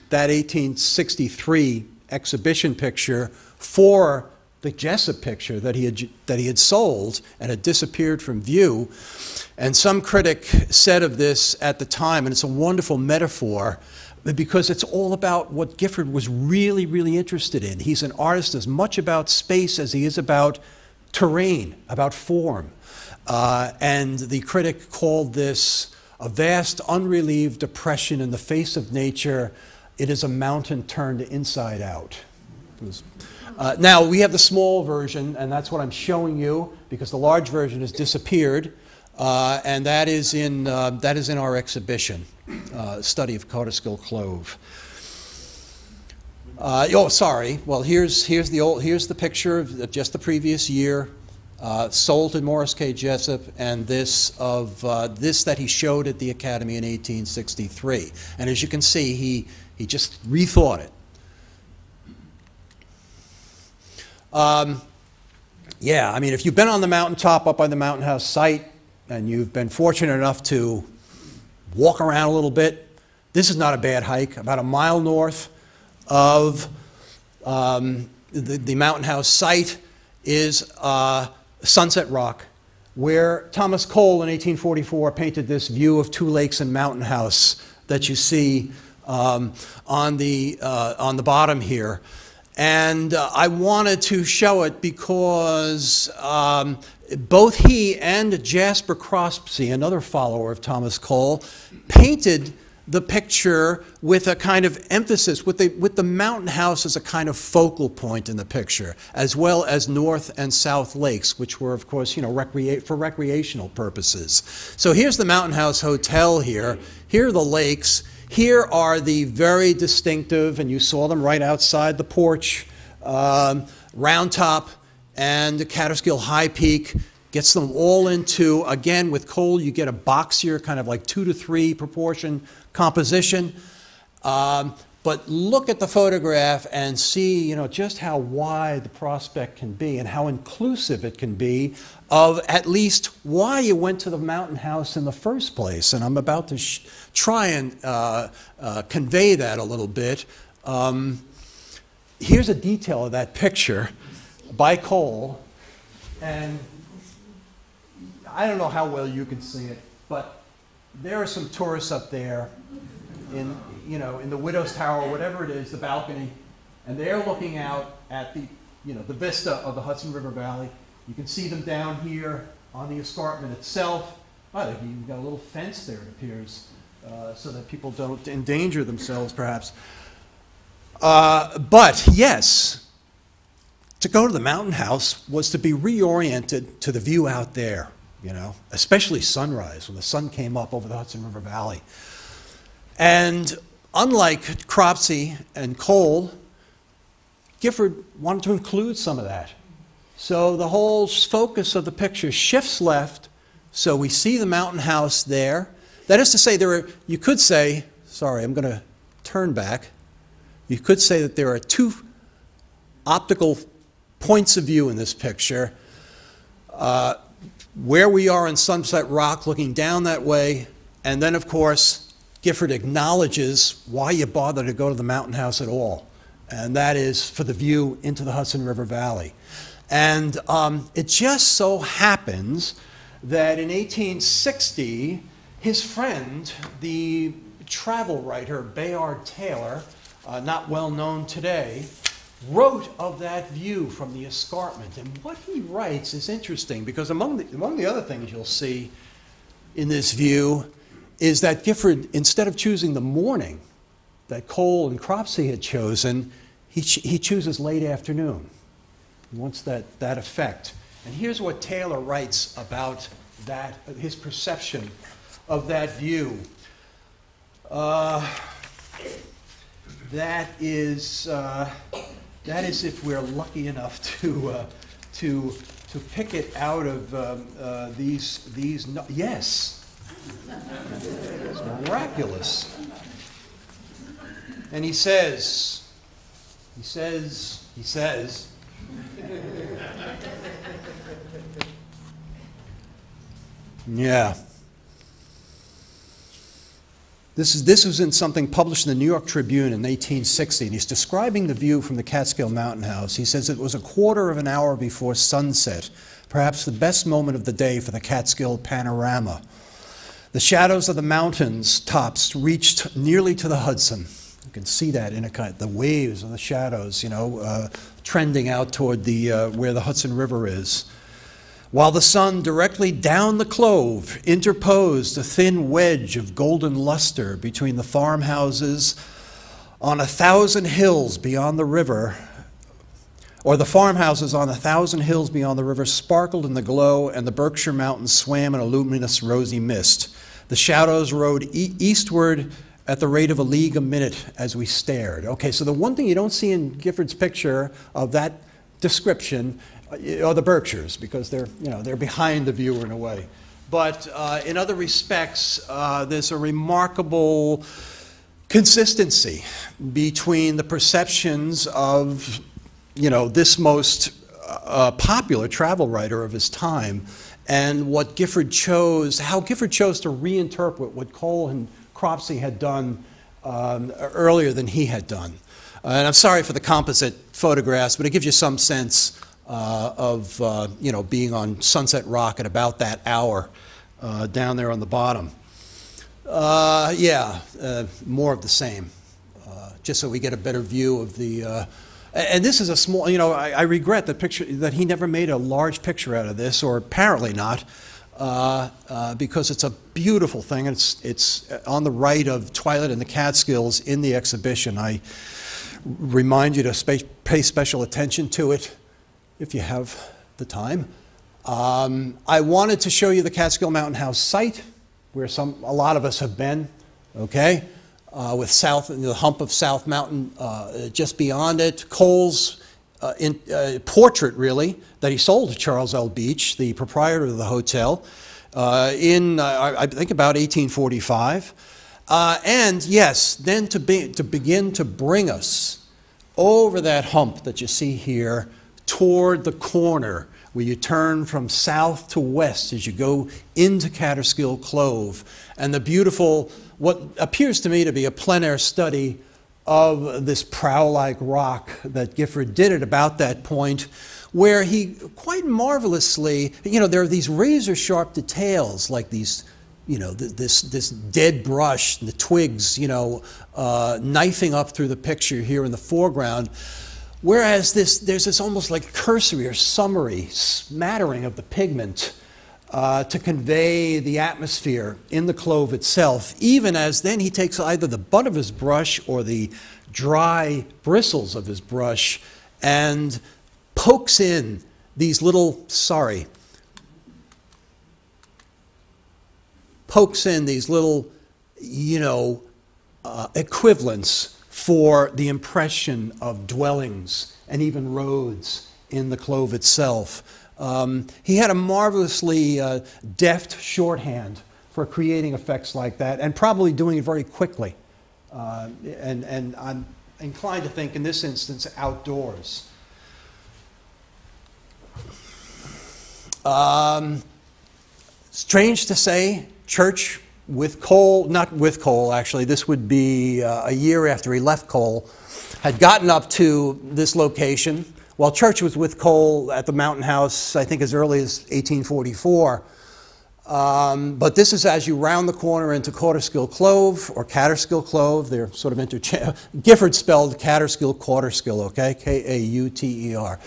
that 1863 exhibition picture for the Jessup picture that he had sold and had disappeared from view. And some critic said of this at the time, and it's a wonderful metaphor, because it's all about what Gifford was really, really interested in. He's an artist as much about space as he is about terrain, about form. And the critic called this a vast, unrelieved depression in the face of nature it is a mountain turned inside out. Now, we have the small version, and that's what I'm showing you, because the large version has disappeared, and that is in our exhibition, Study of Catskill Clove. Oh, sorry. Well, here's the picture of just the previous year, sold in Morris K. Jessup, and this that he showed at the Academy in 1863. And as you can see, he just rethought it. Yeah, I mean, if you've been on the mountaintop up by the Mountain House site, and you've been fortunate enough to walk around a little bit, this is not a bad hike. About a mile north of the Mountain House site is Sunset Rock, where Thomas Cole in 1844 painted this view of two lakes and Mountain House that you see on the bottom here. And I wanted to show it because both he and Jasper Crosby, another follower of Thomas Cole, painted the picture with a kind of emphasis, with the Mountain House as a kind of focal point in the picture, as well as North and South Lakes, which were, of course, for recreational purposes. So here's the Mountain House Hotel here. Here are the lakes. Here are the very distinctive, and you saw them right outside the porch, Round Top and Catskill High Peak. Gets them all into, again, with Cole, you get a boxier, kind of like 2-to-3 proportion composition. But look at the photograph and see, just how wide the prospect can be and how inclusive it can be of at least why you went to the Mountain House in the first place. And I'm about to try and convey that a little bit. Here's a detail of that picture by Cole. And I don't know how well you can see it, but there are some tourists up there in the Widow's Tower, whatever it is, the balcony, and they're looking out at the vista of the Hudson River Valley. You can see them down here on the escarpment itself. Oh, you've got a little fence there, it appears, so that people don't endanger themselves, perhaps. But yes, to go to the Mountain House was to be reoriented to the view out there. Especially sunrise, when the sun came up over the Hudson River Valley. And unlike Cropsey and Cole, Gifford wanted to include some of that. So the whole focus of the picture shifts left, so we see the Mountain House there. That is to say, you could say, sorry, I'm going to turn back. You could say that there are two optical points of view in this picture. Where we are in Sunset Rock, looking down that way, and then, of course, Gifford acknowledges why you bother to go to the Mountain House at all, and that is for the view into the Hudson River Valley. And it just so happens that in 1860, his friend, the travel writer Bayard Taylor, not well known today, wrote of that view from the escarpment. And what he writes is interesting, because among the other things you'll see in this view is that Gifford, instead of choosing the morning that Cole and Cropsey had chosen, he chooses late afternoon. He wants that effect. And here's what Taylor writes about that, his perception of that view. That is if we're lucky enough to pick it out of these. Yes, it's miraculous. And he says. Yeah. This was in something published in the New York Tribune in 1860, and he's describing the view from the Catskill Mountain House. He says it was a quarter of an hour before sunset, perhaps the best moment of the day for the Catskill panorama. The shadows of the mountains tops reached nearly to the Hudson. You can see that in the waves of the shadows, trending out toward where the Hudson River is. While the sun directly down the clove interposed a thin wedge of golden luster between the farmhouses On 1,000 hills beyond the river, or the farmhouses on 1,000 hills beyond the river sparkled in the glow, and the Berkshire Mountains swam in a luminous rosy mist. The shadows rode eastward at the rate of a league a minute as we stared. Okay, so the one thing you don't see in Gifford's picture of that description are the Berkshires, because they're, you know, they're behind the viewer in a way. But in other respects, there's a remarkable consistency between the perceptions of, you know, this most popular travel writer of his time and what Gifford chose, how Gifford chose to reinterpret what Cole and Cropsey had done earlier than he had done. And I'm sorry for the composite photographs, but it gives you some sense of you know, being on Sunset Rock at about that hour down there on the bottom. Yeah, more of the same, just so we get a better view of the. And this is a small, you know, I regret that he never made a large picture out of this, or apparently not, because it's a beautiful thing. And it's on the right of Twilight in the Catskills in the exhibition. I remind you to pay special attention to it if you have the time. I wanted to show you the Catskill Mountain House site, where a lot of us have been, okay? With the hump of South Mountain just beyond it. Cole's portrait, really, that he sold to Charles L. Beach, the proprietor of the hotel, in, I think, about 1845. And yes, then to begin to bring us over that hump that you see here toward the corner where you turn from south to west as you go into Catskill Clove, and the beautiful, what appears to me to be a plein air study of this prow-like rock that Gifford did at about that point, where he quite marvelously, you know, there are these razor-sharp details, like these, you know, this dead brush, the twigs, you know, knifing up through the picture here in the foreground. Whereas there's this almost like cursory or summary smattering of the pigment to convey the atmosphere in the clove itself, even as then he takes either the butt of his brush or the dry bristles of his brush and pokes in these little, you know, equivalents for the impression of dwellings and even roads in the clove itself. He had a marvelously deft shorthand for creating effects like that, and probably doing it very quickly. And I'm inclined to think, in this instance, outdoors. Strange to say, Church with Cole, not with Cole actually, this would be a year after he left Cole, had gotten up to this location, while Church was with Cole at the Mountain House, I think as early as 1844. But this is as you round the corner into Catskill Clove, or Catskill Clove. They're sort of interchangeable. Gifford spelled Catskill, Catskill, okay? K-A-U-T-E-R.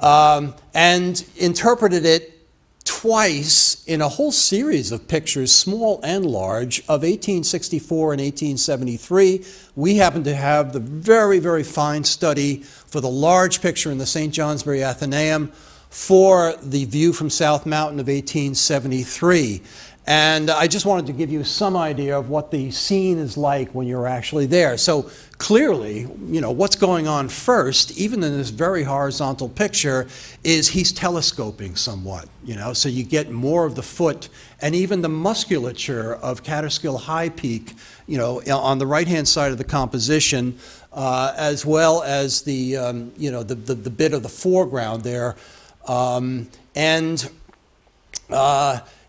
And interpreted it twice in a whole series of pictures, small and large, of 1864 and 1873. We happen to have the very, very fine study for the large picture in the St. Johnsbury Athenaeum for the view from South Mountain of 1873. And I just wanted to give you some idea of what the scene is like when you're actually there. So clearly, you know, what's going on first, even in this very horizontal picture, is he's telescoping somewhat, you know, so you get more of the foot and even the musculature of Catskill High Peak, you know, on the right-hand side of the composition, as well as the, you know, the bit of the foreground there.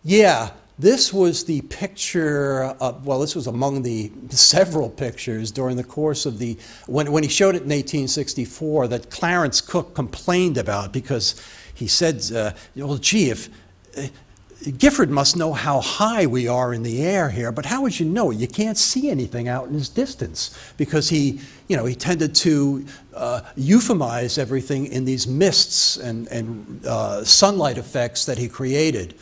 Yeah. This was the picture, well, this was among the several pictures during the course of the, when he showed it in 1864, that Clarence Cook complained about, because he said, well, gee, if Gifford must know how high we are in the air here, but how would you know it? You can't see anything out in his distance, because he, you know, he tended to euphemize everything in these mists and sunlight effects that he created.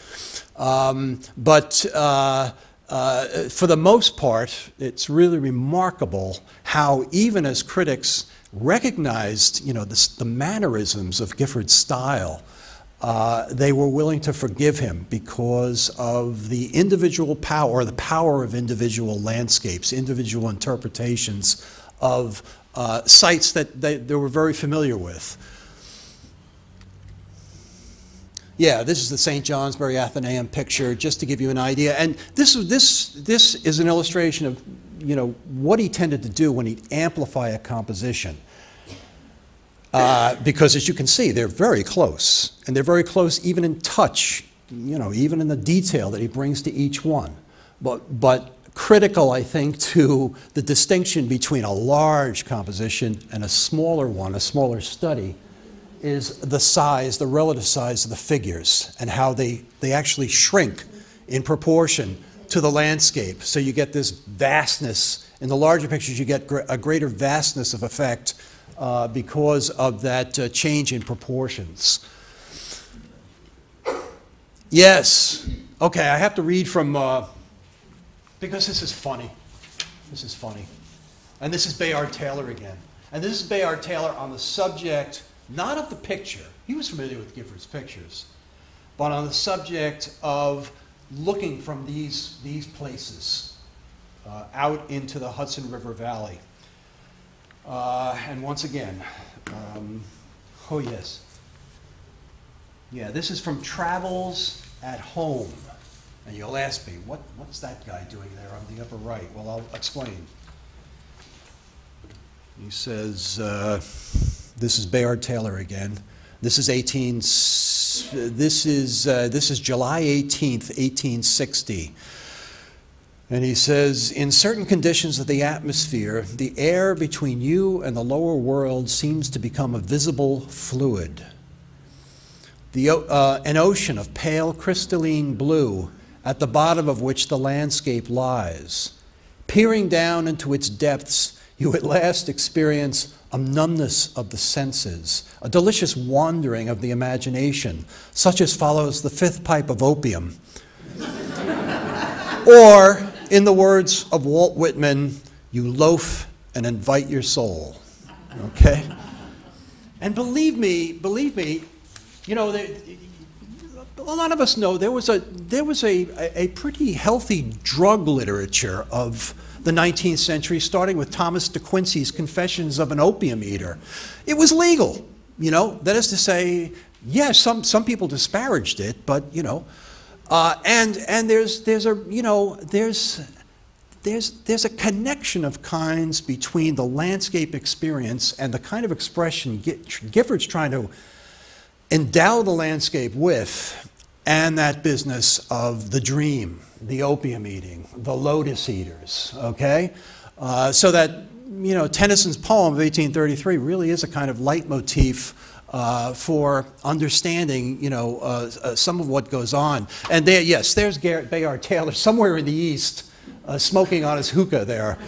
for the most part, it's really remarkable how even as critics recognized, the mannerisms of Gifford's style, they were willing to forgive him because of the individual power, or the power of individual landscapes, individual interpretations of sites that they were very familiar with. Yeah, this is the St. Johnsbury Athenaeum picture, just to give you an idea. And this is an illustration of, what he tended to do when he'd amplify a composition. Because as you can see, they're very close. And they're very close even in touch, even in the detail that he brings to each one. But critical, I think, to the distinction between a large composition and a smaller one, a smaller study, is the size, the relative size of the figures, and how they actually shrink in proportion to the landscape. So you get this vastness. In the larger pictures, you get a greater vastness of effect because of that change in proportions. Yes. Okay, I have to read from, because this is funny. This is funny. And this is Bayard Taylor again. And this is Bayard Taylor on the subject, not of the picture. He was familiar with Gifford's pictures, but on the subject of looking from these places out into the Hudson River Valley. And once again, oh yes. Yeah, this is from Travels at Home. And you'll ask me, what's that guy doing there on the upper right? Well, I'll explain. He says, this is Bayard Taylor again. This is July 18th, 1860. And he says, in certain conditions of the atmosphere, the air between you and the lower world seems to become a visible fluid. An ocean of pale crystalline blue, at the bottom of which the landscape lies. Peering down into its depths, you at last experience a numbness of the senses, a delicious wandering of the imagination, such as follows the fifth pipe of opium. Or, in the words of Walt Whitman, you loaf and invite your soul. Okay? And believe me, a lot of us know there was a pretty healthy drug literature of the 19th century, starting with Thomas de Quincey's Confessions of an Opium Eater. It was legal, that is to say, yes, some people disparaged it, but, and there's a connection of kinds between the landscape experience and the kind of expression Gifford's trying to endow the landscape with, and that business of the dream, the opium eating, the lotus eaters, okay? So that, Tennyson's poem of 1833 really is a kind of leitmotif for understanding, some of what goes on. And there, yes, there's Bayard Taylor somewhere in the east, smoking on his hookah there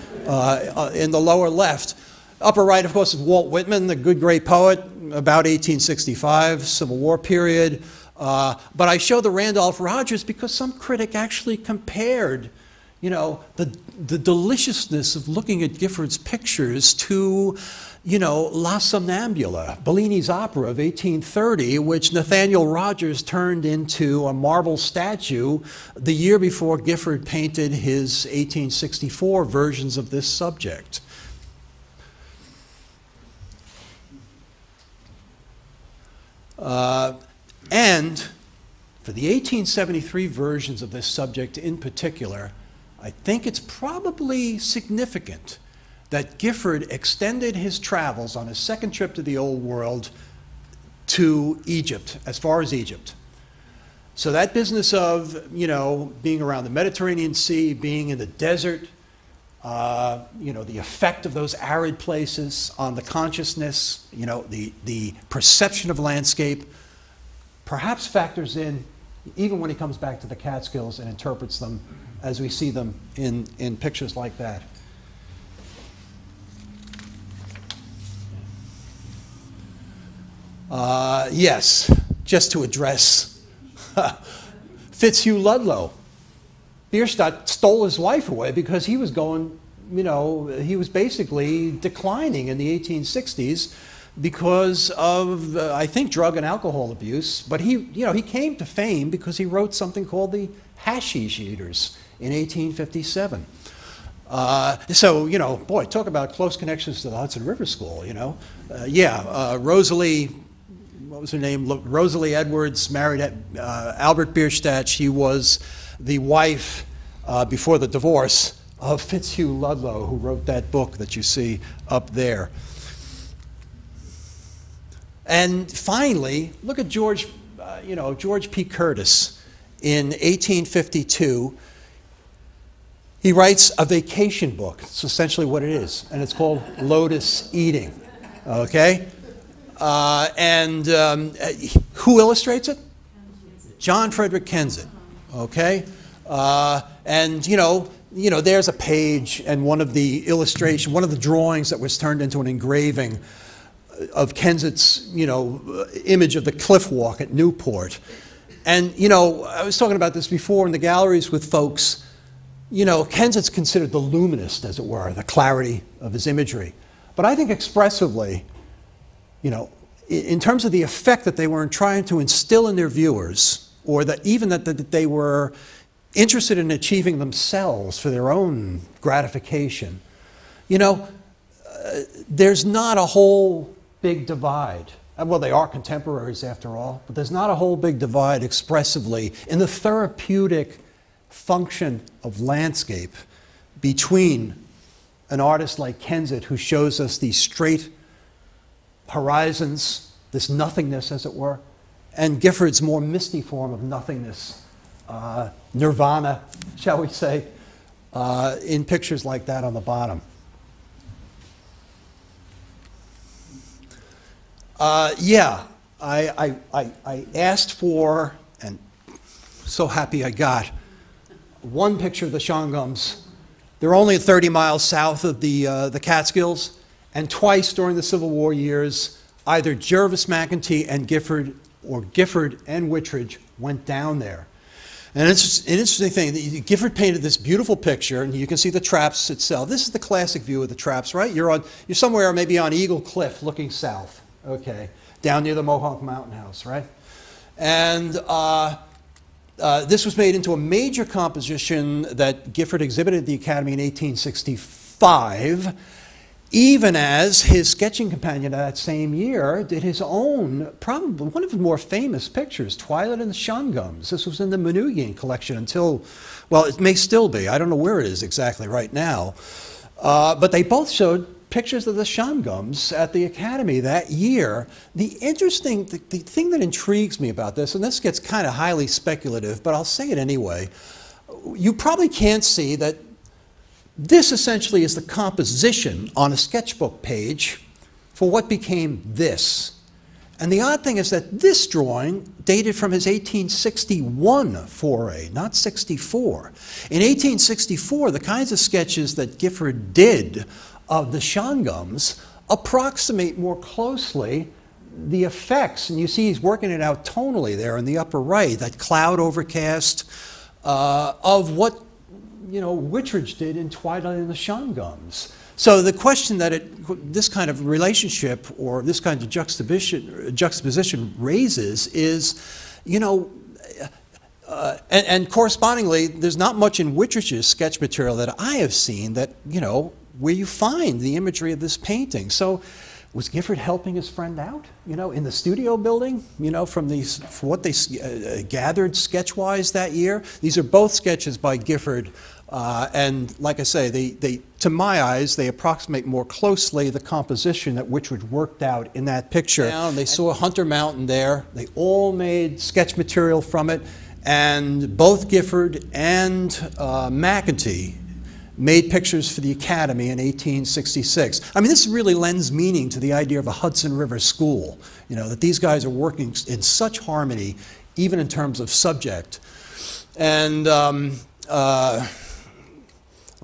in the lower left. Upper right, of course, is Walt Whitman, the good, great poet, about 1865, Civil War period. But I show the Randolph Rogers because some critic actually compared, the deliciousness of looking at Gifford's pictures to, La Somnambula, Bellini's opera of 1830, which Nathaniel Rogers turned into a marble statue the year before Gifford painted his 1864 versions of this subject. And for the 1873 versions of this subject in particular, I think it's probably significant that Gifford extended his travels on his second trip to the Old World to Egypt, as far as Egypt. So that business of, being around the Mediterranean Sea, being in the desert, the effect of those arid places on the consciousness, the perception of landscape, perhaps factors in even when he comes back to the Catskills and interprets them as we see them in pictures like that. Yes, just to address Fitzhugh Ludlow. Bierstadt stole his life away because he was going, you know, he was basically declining in the 1860s because of, I think, drug and alcohol abuse. But he, you know, he came to fame because he wrote something called the Hashish Eaters in 1857. So, you know, boy, talk about close connections to the Hudson River School, you know. Rosalie, what was her name? Rosalie Edwards married Albert Bierstadt. She was the wife, before the divorce, of Fitzhugh Ludlow, who wrote that book that you see up there. And finally, look at George, you know, George P. Curtis in 1852. He writes a vacation book. It's essentially what it is, and it's called Lotus Eating. Okay, who illustrates it? John Frederick Kensett. Okay, and you know, there's a page and one of the drawings that was turned into an engraving of Kensett's, you know, image of the cliff walk at Newport. And you know, I was talking about this before in the galleries with folks. You know, Kensett's considered the luminist, as it were, the clarity of his imagery. But I think expressively, you know, in terms of the effect that they were trying to instill in their viewers, or that even that they were interested in achieving themselves for their own gratification, you know, there's not a whole big divide. Well, they are contemporaries after all, but there's not a whole big divide expressively in the therapeutic function of landscape between an artist like Kensett, who shows us these straight horizons, this nothingness, as it were, and Gifford's more misty form of nothingness, nirvana, shall we say, in pictures like that on the bottom. Yeah, I asked for, and so happy I got, one picture of the Shangums. They're only 30 miles south of the Catskills, and twice during the Civil War years, either Jervis McEntee and Gifford, or Gifford and Whitridge went down there. And it's an interesting thing. Gifford painted this beautiful picture, and you can see the traps itself. This is the classic view of the traps, right? You're somewhere maybe on Eagle Cliff looking south, okay, down near the Mohawk Mountain House, right? And this was made into a major composition that Gifford exhibited at the Academy in 1865, even as his sketching companion that same year did his own, probably one of his more famous pictures, Twilight and the Shangums. This was in the Manoogian collection until, well, it may still be. I don't know where it is exactly right now. But they both showed pictures of the Shangums at the Academy that year. The thing that intrigues me about this, and this gets kind of highly speculative, but I'll say it anyway, you probably can't see that this essentially is the composition on a sketchbook page for what became this. And the odd thing is that this drawing dated from his 1861 foray, not 64. In 1864, the kinds of sketches that Gifford did of the Shangums approximate more closely the effects, and you see he's working it out tonally there in the upper right, that cloud overcast of what, you know, Whitridge did in Twilight and the Shangums. So the question that this kind of relationship or this kind of juxtaposition raises is, you know, and correspondingly, there's not much in Whitridge's sketch material that I have seen that, you know, where you find the imagery of this painting. So was Gifford helping his friend out, you know, in the studio building, you know, from what they gathered sketch-wise that year? These are both sketches by Gifford, and like I say, to my eyes, they approximate more closely the composition that Whitridge worked out in that picture. They saw Hunter Mountain there. They all made sketch material from it, and both Gifford and McEntee made pictures for the Academy in 1866. I mean, this really lends meaning to the idea of a Hudson River School, you know, that these guys are working in such harmony, even in terms of subject. And I'll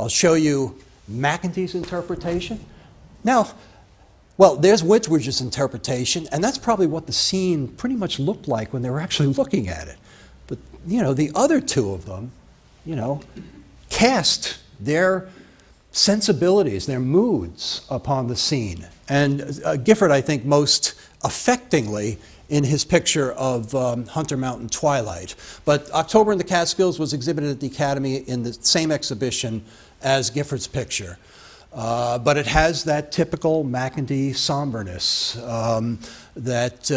show you McEntee's interpretation. Now, well, there's Whitridge's interpretation, and that's probably what the scene pretty much looked like when they were actually looking at it. But, you know, the other two of them, cast their sensibilities, their moods upon the scene. And Gifford, I think, most affectingly in his picture of Hunter Mountain Twilight. But October in the Catskills was exhibited at the Academy in the same exhibition as Gifford's picture. But it has that typical Mackendy somberness that,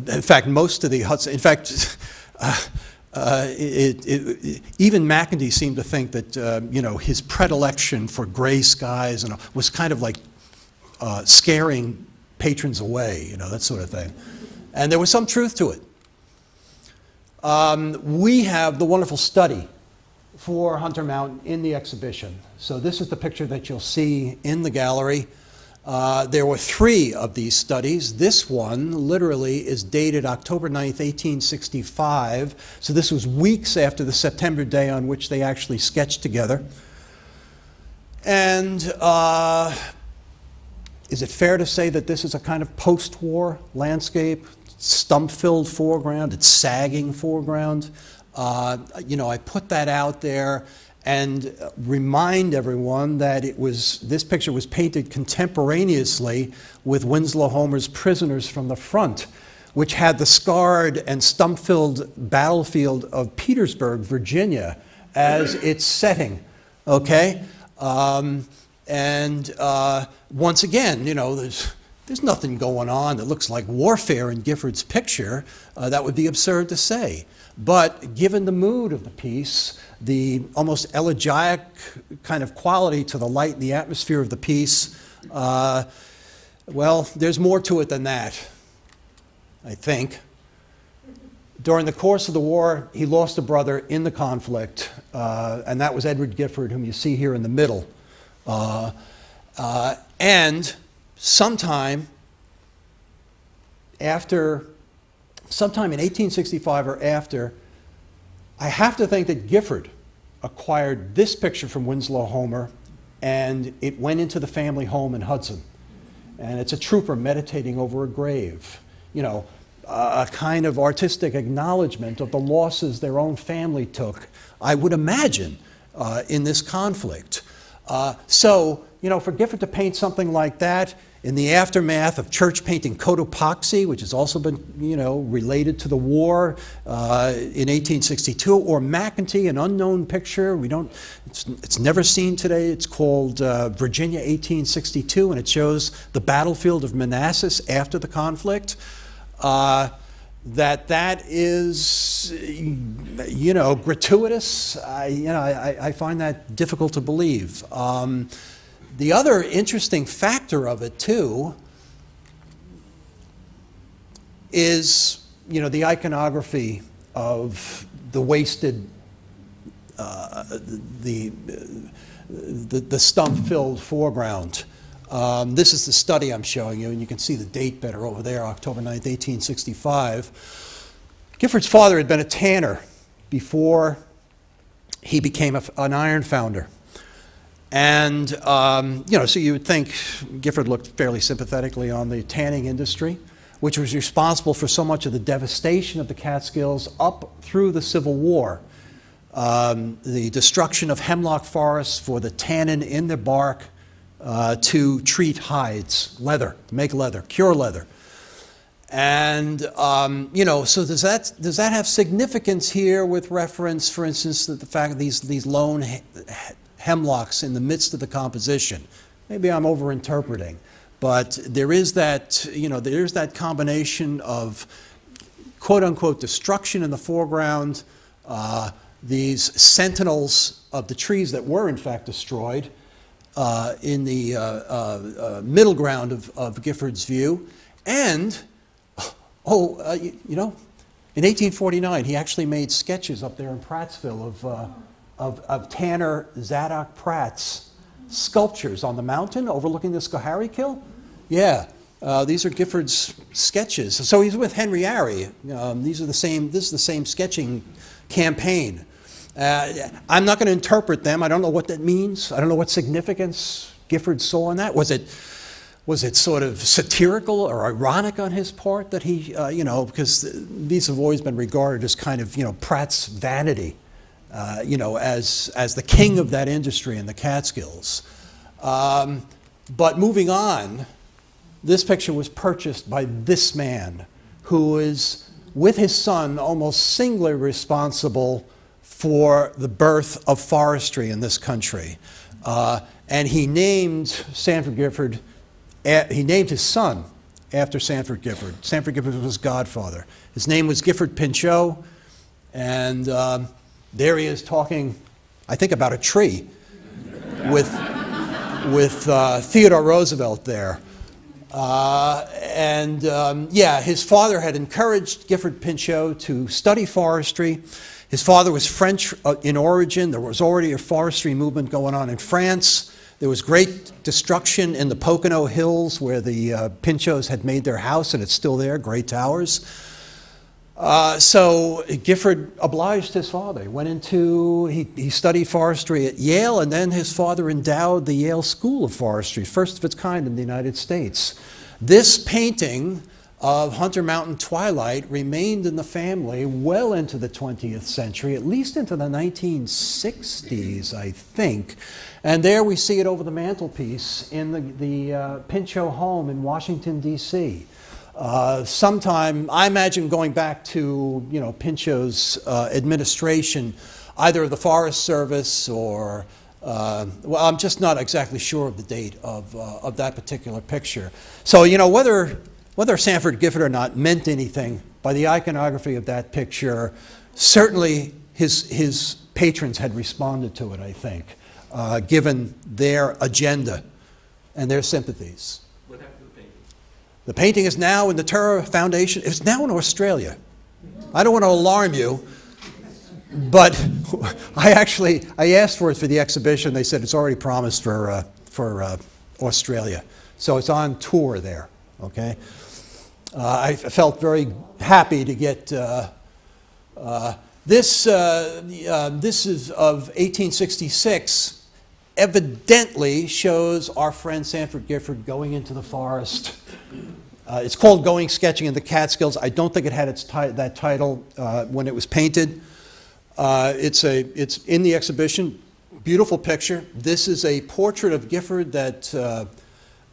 in fact, most of the huts, in fact, even Mackendy seemed to think that, his predilection for gray skies was kind of like scaring patrons away, that sort of thing. And there was some truth to it. We have the wonderful study for Hunter Mountain in the exhibition. So this is the picture that you'll see in the gallery. There were 3 of these studies. This one literally is dated October 9th, 1865. So this was weeks after the September day on which they actually sketched together. And is it fair to say that this is a kind of post-war landscape? Stump-filled foreground, it's sagging foreground. I put that out there and remind everyone that this picture was painted contemporaneously with Winslow Homer's Prisoners from the Front, which had the scarred and stump-filled battlefield of Petersburg, Virginia, as its setting, okay? Once again, there's nothing going on that looks like warfare in Gifford's picture. That would be absurd to say. But given the mood of the piece, the almost elegiac kind of quality to the light and the atmosphere of the piece, well, there's more to it than that, I think. During the course of the war, he lost a brother in the conflict, and that was Edward Gifford, whom you see here in the middle. And sometime in 1865 or after, I have to think that Gifford acquired this picture from Winslow Homer, and it went into the family home in Hudson. And it's a trooper meditating over a grave. A kind of artistic acknowledgement of the losses their own family took, I would imagine, in this conflict. So, for Gifford to paint something like that in the aftermath of church painting Cotopaxi, which has also been, related to the war in 1862, or Mackenty, an unknown picture, it's never seen today. It's called Virginia 1862, and it shows the battlefield of Manassas after the conflict. That is, gratuitous. I find that difficult to believe. The other interesting factor of it, too, is, the iconography of the wasted, the stump-filled foreground. This is the study I'm showing you, and you can see the date better over there, October 9th, 1865. Gifford's father had been a tanner before he became an iron founder. And, so you would think Gifford looked fairly sympathetically on the tanning industry, which was responsible for so much of the devastation of the Catskills up through the Civil War. The destruction of hemlock forests for the tannin in the bark, to treat hides, leather, make leather, cure leather. And, so does that have significance here with reference, for instance, to the fact of these lone hemlocks in the midst of the composition? Maybe I'm overinterpreting, but there is that, there's that combination of quote-unquote destruction in the foreground, these sentinels of the trees that were in fact destroyed, in the middle ground of Gifford's view. And, in 1849, he actually made sketches up there in Prattsville of Tanner Zadok Pratt's sculptures on the mountain overlooking the Schoharie-Kill. Yeah, these are Gifford's sketches. So he's with Henry Airy. This is the same sketching campaign. I'm not going to interpret them. I don't know what that means. I don't know what significance Gifford saw in that. Was it sort of satirical or ironic on his part that he, because these have always been regarded as kind of, Pratt's vanity. you know, as the king of that industry in the Catskills. But moving on, this picture was purchased by this man, who is, with his son, almost singularly responsible for the birth of forestry in this country. And he named Sanford Gifford, he named his son after Sanford Gifford. Sanford Gifford was his godfather. His name was Gifford Pinchot, and there he is talking, I think, about a tree with Theodore Roosevelt there. Yeah, his father had encouraged Gifford Pinchot to study forestry. His father was French in origin. There was already a forestry movement going on in France. There was great destruction in the Pocono Hills where the Pinchots had made their house, and it's still there, great towers. So Gifford obliged his father. He studied forestry at Yale, and then his father endowed the Yale School of Forestry, first of its kind in the United States. This painting of Hunter Mountain Twilight remained in the family well into the 20th century, at least into the 1960s, I think. And there we see it over the mantelpiece in the Pinchot home in Washington, D.C. Sometime, I imagine going back to, you know, Pinchot's administration, either of the Forest Service or, well, I'm just not exactly sure of the date of that particular picture. So, you know, whether Sanford Gifford or not meant anything by the iconography of that picture, certainly his patrons had responded to it, I think, given their agenda and their sympathies. What happened to the painting? The painting is now in the Terra Foundation. It's now in Australia. I don't want to alarm you, but I asked for it for the exhibition. They said it's already promised for Australia. So it's on tour there, okay? I felt very happy to get this is of 1866. Evidently shows our friend Sanford Gifford going into the forest. It's called Going Sketching in the Catskills. I don't think it had that title when it was painted. It's in the exhibition. Beautiful picture. This is a portrait of Gifford that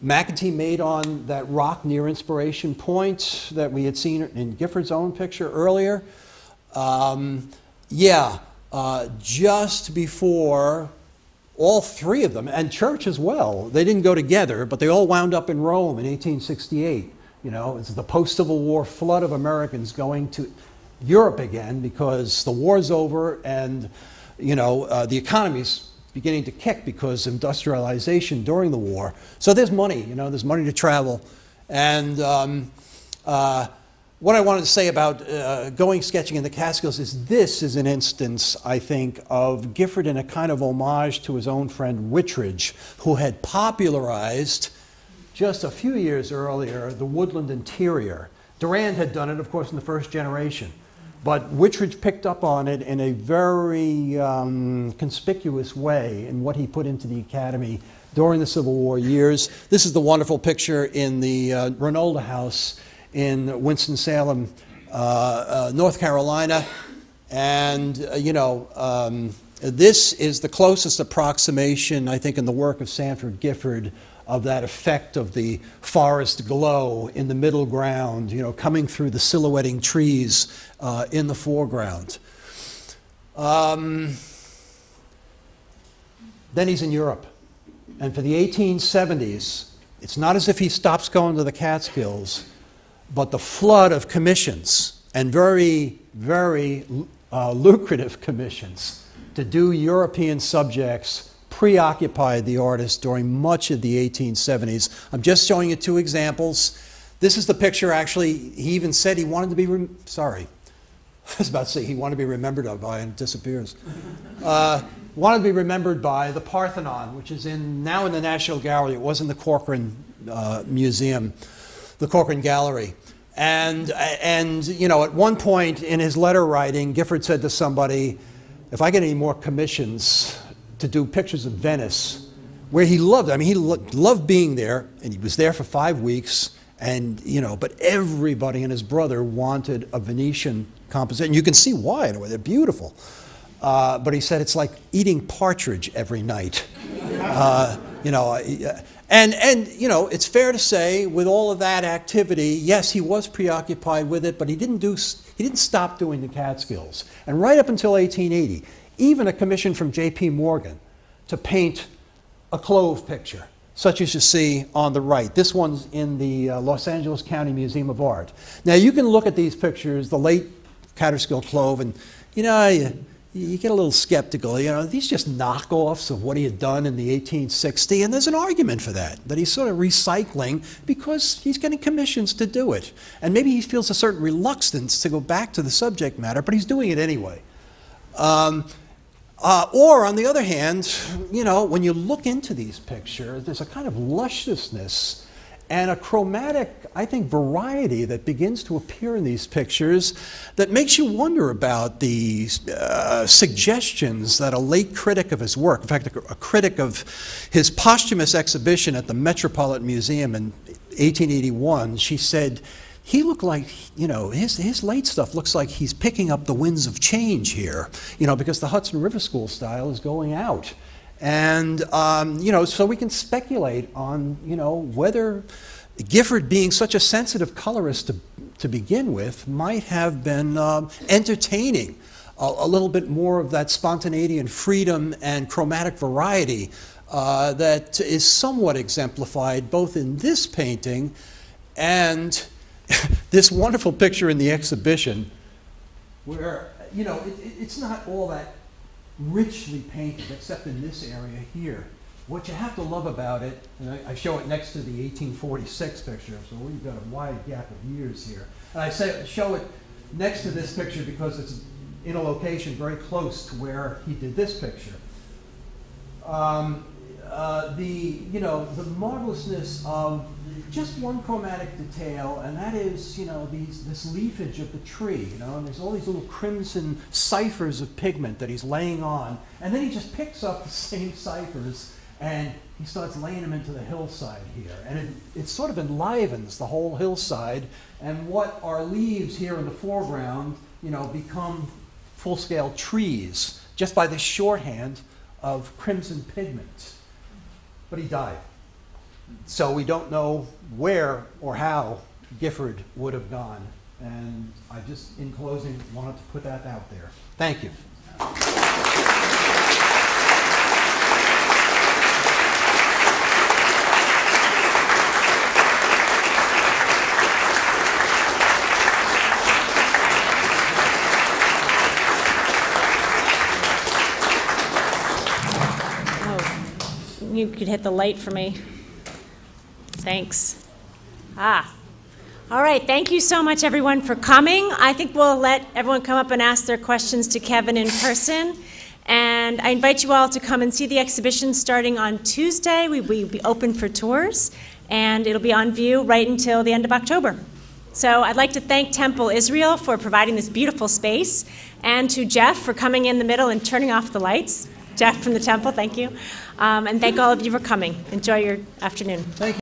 McEntee made on that rock near Inspiration Point that we had seen in Gifford's own picture earlier. Just before all three of them, and Church as well, they didn't go together, but they all wound up in Rome in 1868. You know, it's the post-Civil War flood of Americans going to Europe again because the war's over and, you know, the economy's beginning to kick because of industrialization during the war. So there's money, you know, there's money to travel. And what I wanted to say about Going Sketching in the Catskills is this is an instance, I think, of Gifford in a kind of homage to his own friend Whitridge, who had popularized just a few years earlier the woodland interior. Durand had done it, of course, in the first generation. But Whitridge picked up on it in a very conspicuous way in what he put into the Academy during the Civil War years. This is the wonderful picture in the Ranolda House in Winston-Salem, North Carolina. And, this is the closest approximation, I think, in the work of Sanford Gifford of that effect of the forest glow in the middle ground, you know, coming through the silhouetting trees in the foreground. Then he's in Europe. And for the 1870s, it's not as if he stops going to the Catskills, but the flood of commissions, and very, very lucrative commissions, to do European subjects preoccupied the artist during much of the 1870s. I'm just showing you two examples. This is the picture, actually, he even said he wanted to be, I was about to say he wanted to be remembered by, and it disappears. Wanted to be remembered by the Parthenon, which is now in the National Gallery. It was in the Corcoran Museum, the Corcoran Gallery. And you know, at one point in his letter writing, Gifford said to somebody, if I get any more commissions to do pictures of Venice, where he loved, I mean, he loved being there, and he was there for 5 weeks, and, you know, but everybody and his brother wanted a Venetian composition. You can see why, in a way, they're beautiful. but he said it's like eating partridge every night. You know, and you know, it's fair to say, with all of that activity, yes, he was preoccupied with it, but he didn't stop doing the Catskills. And right up until 1880, even a commission from J.P. Morgan to paint a clove picture, such as you see on the right. This one's in the Los Angeles County Museum of Art. Now, you can look at these pictures, the late Catskill clove, and you know, you get a little skeptical. You know, these just knockoffs of what he had done in the 1860, and there's an argument for that he's sort of recycling because he's getting commissions to do it. And maybe he feels a certain reluctance to go back to the subject matter, but he's doing it anyway. Or, on the other hand, you know, when you look into these pictures, there's a kind of lusciousness and a chromatic, I think, variety that begins to appear in these pictures that makes you wonder about the suggestions that a late critic of his work, in fact, a critic of his posthumous exhibition at the Metropolitan Museum in 1881, she said, he looked like, you know, his late stuff looks like he's picking up the winds of change here, you know, because the Hudson River School style is going out. And, you know, so we can speculate on, you know, whether Gifford, being such a sensitive colorist to begin with, might have been entertaining a little bit more of that spontaneity and freedom and chromatic variety that is somewhat exemplified both in this painting and this wonderful picture in the exhibition where, you know, it's not all that richly painted except in this area here. What you have to love about it, and I show it next to the 1846 picture, so we've got a wide gap of years here. And I show it next to this picture because it's in a location very close to where he did this picture. You know, the marvelousness of just one chromatic detail, and that is, you know, this leafage of the tree, you know, and there's all these little crimson ciphers of pigment that he's laying on, and then he just picks up the same ciphers and he starts laying them into the hillside here, and it sort of enlivens the whole hillside, and what are leaves here in the foreground, you know, become full-scale trees just by this shorthand of crimson pigment. But he died. So we don't know where or how Gifford would have gone. And I just, in closing, wanted to put that out there. Thank you. You could hit the light for me. Thanks. All right, thank you so much, everyone, for coming. I think we'll let everyone come up and ask their questions to Kevin in person. And I invite you all to come and see the exhibition starting on Tuesday. We will be open for tours, and it'll be on view right until the end of October. So I'd like to thank Temple Israel for providing this beautiful space, and to Jeff for coming in the middle and turning off the lights. Jeff from the Temple, thank you. And thank all of you for coming. Enjoy your afternoon. Thank you.